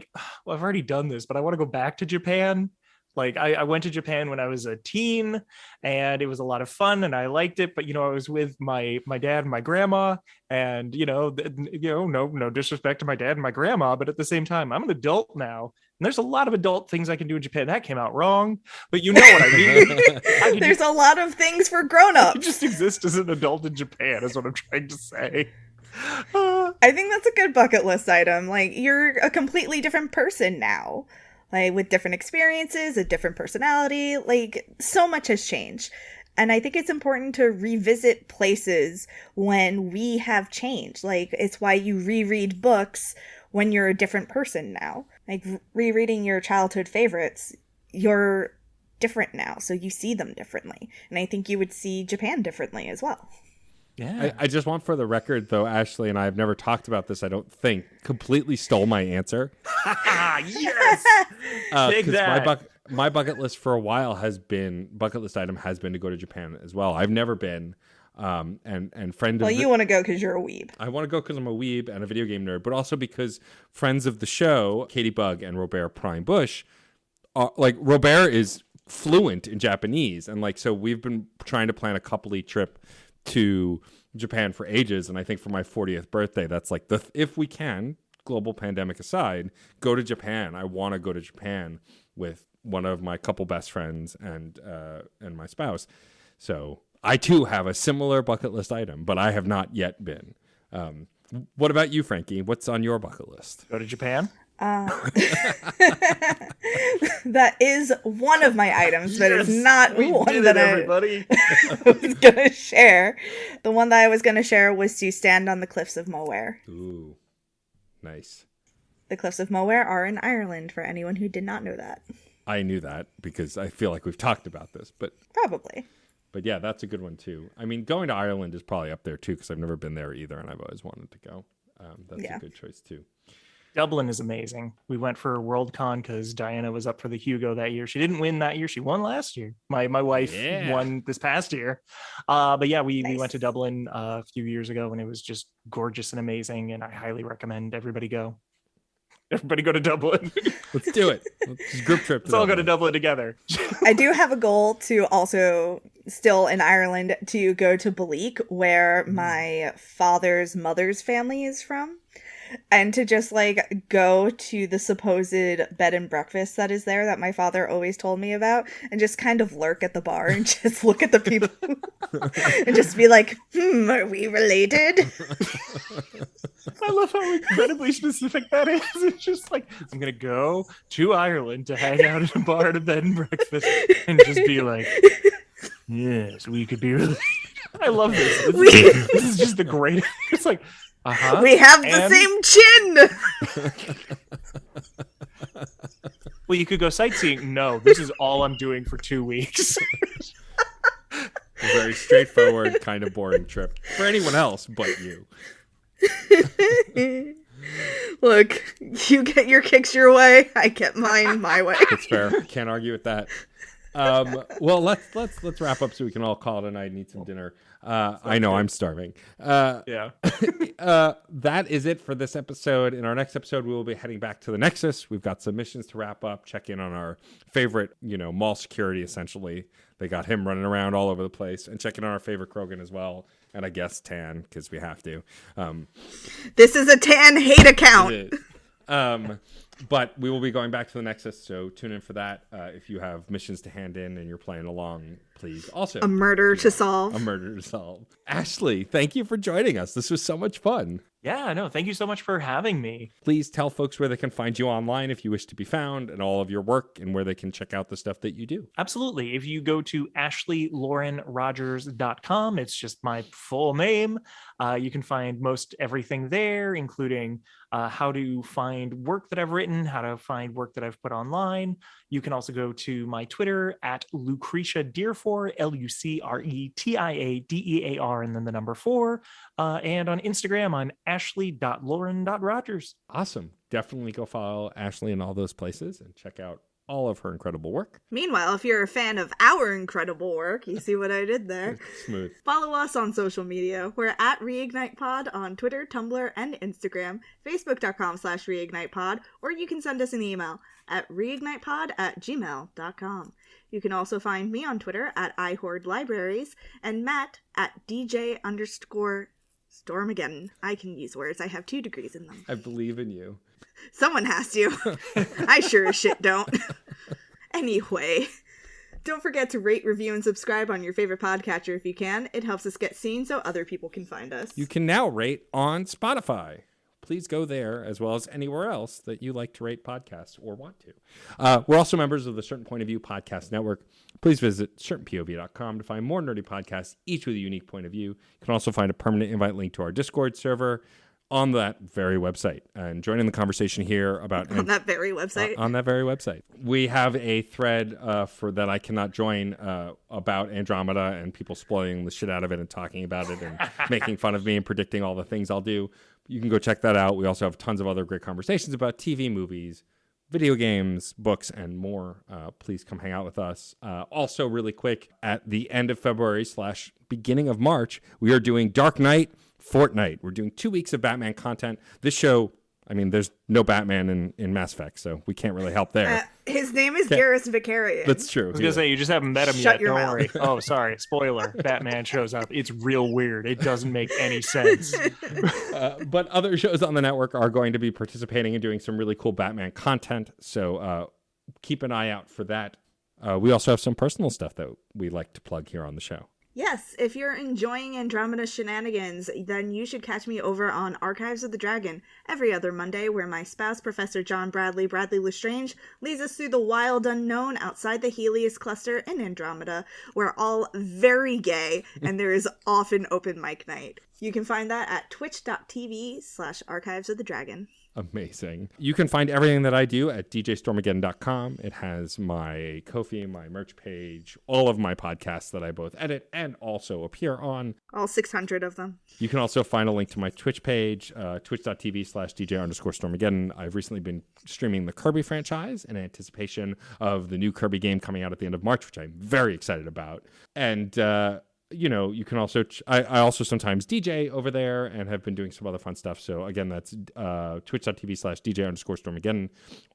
I've already done this, but I want to go back to Japan. I went to Japan when I was a teen and it was a lot of fun and I liked it. But, I was with my dad and my grandma and, no disrespect to my dad and my grandma, but at the same time, I'm an adult now. And there's a lot of adult things I can do in Japan. That came out wrong, but you know what I mean. There's a lot of things for grown-ups. Just exist as an adult in Japan is what I'm trying to say. I think that's a good bucket list item. You're a completely different person now. With different experiences, a different personality. So much has changed. And I think it's important to revisit places when we have changed. It's why you reread books when you're a different person now. Rereading your childhood favorites, you're different now, so you see them differently. And I think you would see Japan differently as well. Yeah. I just want for the record, though, Ashley and I have never talked about this, I don't think, completely stole my answer. Yes! Take that. My bucket list for a while bucket list item has been to go to Japan as well. I've never been. You want to go because you're a weeb. I want to go because I'm a weeb and a video game nerd, but also because friends of the show, Katie Bug and Robert Prime Bush, Robert is fluent in Japanese. And so we've been trying to plan a coupley trip to Japan for ages, and I think for my 40th birthday, that's if we can, global pandemic aside, go to Japan. I want to go to Japan with one of my couple best friends and my spouse. So I too have a similar bucket list item, but I have not yet been. What about you, Frankie? What's on your bucket list? Go to Japan. That is one of my items, but it's not one that I was going to share. The one that I was going to share was to stand on the cliffs of Moher. Ooh, nice. The cliffs of Moher are in Ireland, for anyone who did not know that. I knew that because I feel like we've talked about this, but probably. But yeah, that's a good one too. I mean, going to Ireland is probably up there too because I've never been there either, and I've always wanted to go. That's a good choice too. Dublin is amazing. We went for Worldcon because Diana was up for the Hugo that year. She didn't win that year. She won last year. My wife won this past year. But yeah, we went to Dublin a few years ago and it was just gorgeous and amazing. And I highly recommend everybody go. Everybody go to Dublin. Let's do it. Let's group trip. Let's all go to Dublin together. I do have a goal to also, still in Ireland, to go to Balik, where my father's mother's family is from. And to just go to the supposed bed and breakfast that is there that my father always told me about and just kind of lurk at the bar and just look at the people and just be like, are we related? I love how incredibly specific that is. It's just I'm going to go to Ireland to hang out at a bar at a bed and breakfast and just be like, yes, we could be related. I love this. This is just the greatest. It's we have the same chin. Well, you could go sightseeing. No, this is all I'm doing for 2 weeks. A very straightforward, kind of boring trip for anyone else but you. Look, you get your kicks your way. I get mine my way. That's fair. Can't argue with that. Well, let's wrap up so we can all call it a night and eat some dinner. I know I'm starving. Yeah. That is it for this episode. In our next episode, we will be heading back to the Nexus. We've got some missions to wrap up, check in on our favorite, mall security, essentially. They got him running around all over the place, and check in on our favorite Krogan as well. And I guess Tan, because we have to. This is a Tan hate account. But we will be going back to the Nexus, so tune in for that. If you have missions to hand in and you're playing along, please also... A murder to solve. A murder to solve. Ashley, thank you for joining us. This was so much fun. Yeah, no, thank you so much for having me. Please tell folks where they can find you online if you wish to be found, and all of your work, and where they can check out the stuff that you do. Absolutely. If you go to ashleylaurenrogers.com, it's just my full name. You can find most everything there, including how to find work that I've written, how to find work that I've put online. You can also go to my Twitter at Lucretia Dearfor, LUCRETIADEAR, and then the number 4. And on Instagram, I'm ashley.lauren.rogers. Awesome. Definitely go follow Ashley in all those places and check out all of her incredible work. Meanwhile, if you're a fan of our incredible work, you see what I did there. Smooth. Follow us on social media. We're at ReignitePod on Twitter, Tumblr, and Instagram, Facebook.com/ReignitePod, or you can send us an email at reignitepod@gmail.com. You can also find me on Twitter at iHoardLibraries and Matt at DJ_Stormageddon. I can use words. I have 2 degrees in them. I believe in you. Someone has to. I sure as shit don't. Anyway, don't forget to rate, review, and subscribe on your favorite podcatcher if you can. It helps us get seen so other people can find us. You can now rate on Spotify. Please go there, as well as anywhere else that you like to rate podcasts or want to. We're also members of the Certain Point of View Podcast Network. Please visit certainpov.com to find more nerdy podcasts, each with a unique point of view. You can also find a permanent invite link to our Discord server on that very website, and join in the conversation here about on that very website. On that very website, we have a thread for that I cannot join about Andromeda and people spoiling the shit out of it and talking about it and making fun of me and predicting all the things I'll do. You can go check that out. We also have tons of other great conversations about TV, movies, video games, books, and more. Please come hang out with us. Also, really quick, at the end of February / beginning of March, we are doing Dark Knight Fortnite. We're doing 2 weeks of Batman content. This show, I mean, there's no Batman in Mass Effect, so we can't really help there. His name is Garrus Vicarian. That's true. I was going to say, you just haven't met him Shut yet. your Don't mouth. worry. Oh, sorry. Spoiler. Batman shows up. It's real weird. It doesn't make any sense. But other shows on the network are going to be participating and doing some really cool Batman content, so keep an eye out for that. We also have some personal stuff that we like to plug here on the show. Yes, if you're enjoying Andromeda shenanigans, then you should catch me over on Archives of the Dragon every other Monday, where my spouse, Professor John Bradley Lestrange, leads us through the wild unknown outside the Helios cluster in Andromeda. We're all very gay, and there is often open mic night. You can find that at twitch.tv/Archives of the Dragon. Amazing. You can find everything that I do at djstormageddon.com. It has my Ko-fi, my merch page, all of my podcasts that I both edit and also appear on. All 600 of them. You can also find a link to my Twitch page, twitch.tv/DJ_Stormageddon. I've recently been streaming the Kirby franchise in anticipation of the new Kirby game coming out at the end of March, which I'm very excited about. And, you can also, I also sometimes DJ over there and have been doing some other fun stuff. So again, that's twitch.tv/DJ_Stormageddon.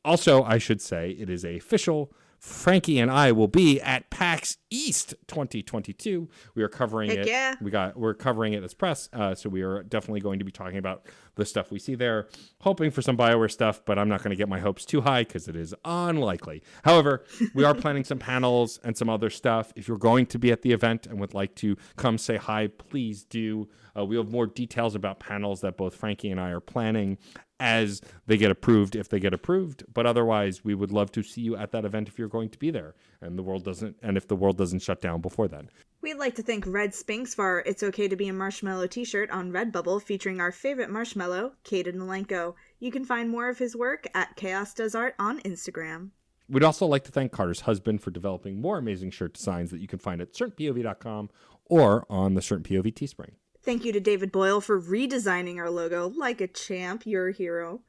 Also, I should say it is official. Frankie and I will be at PAX East 2022. We are covering it. Yeah. We're covering it as press. So we are definitely going to be talking about the stuff we see there, hoping for some BioWare stuff, but I'm not going to get my hopes too high because it is unlikely. However, we are planning some panels and some other stuff. If you're going to be at the event and would like to come say hi, please do. We have more details about panels that both Frankie and I are planning as they get approved, if they get approved. But otherwise, we would love to see you at that event if you're going to be there and if the world doesn't shut down before then. We'd like to thank Red Spinks for our It's Okay to Be a Marshmallow t-shirt on Redbubble featuring our favorite marshmallow, Caden Malenko. You can find more of his work at Chaos Does Art on Instagram. We'd also like to thank Carter's husband for developing more amazing shirt designs that you can find at certainpov.com or on the Certain POV Teespring. Thank you to David Boyle for redesigning our logo like a champ. You're a hero.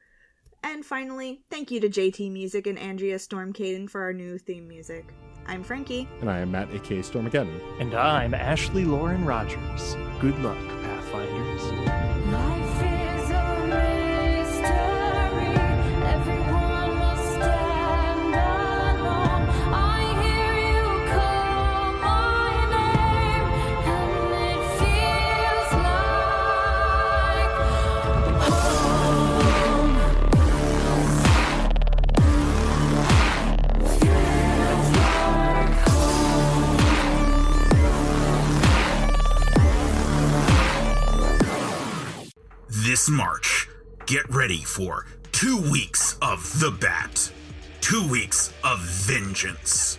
And finally, thank you to JT Music and Andrea Storm Caden for our new theme music. I'm Frankie. And I am Matt, aka Stormageddon. And I'm Ashley Lauren Rogers. Good luck, Pathfinders. Life is a mystery. Everyone must stand alone. I hear you call my name, and it feels like home. Feels like home. This March, get ready for 2 weeks of The Bat, 2 weeks of Vengeance,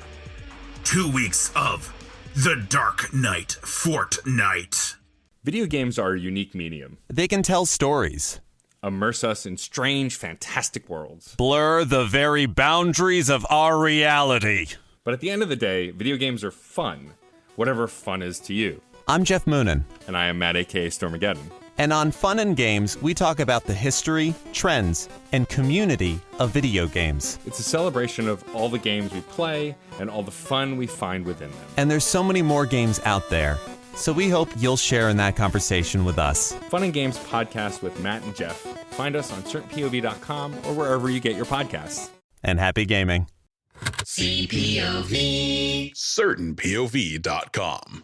2 weeks of The Dark Knight Fortnite. Video games are a unique medium. They can tell stories, Immerse us in strange, fantastic worlds. blur the very boundaries of our reality. But at the end of the day, video games are fun. Whatever fun is to you. I'm Jeff Moonen, And I am Matt, aka Stormageddon. and on Fun and Games, we talk about the history, trends, and community of video games. It's a celebration of all the games we play and all the fun we find within them. And there's so many more games out there, so we hope you'll share in that conversation with us. Fun and Games podcast with Matt and Jeff. Find us on certainpov.com or wherever you get your podcasts. And happy gaming. CertainPOV.com.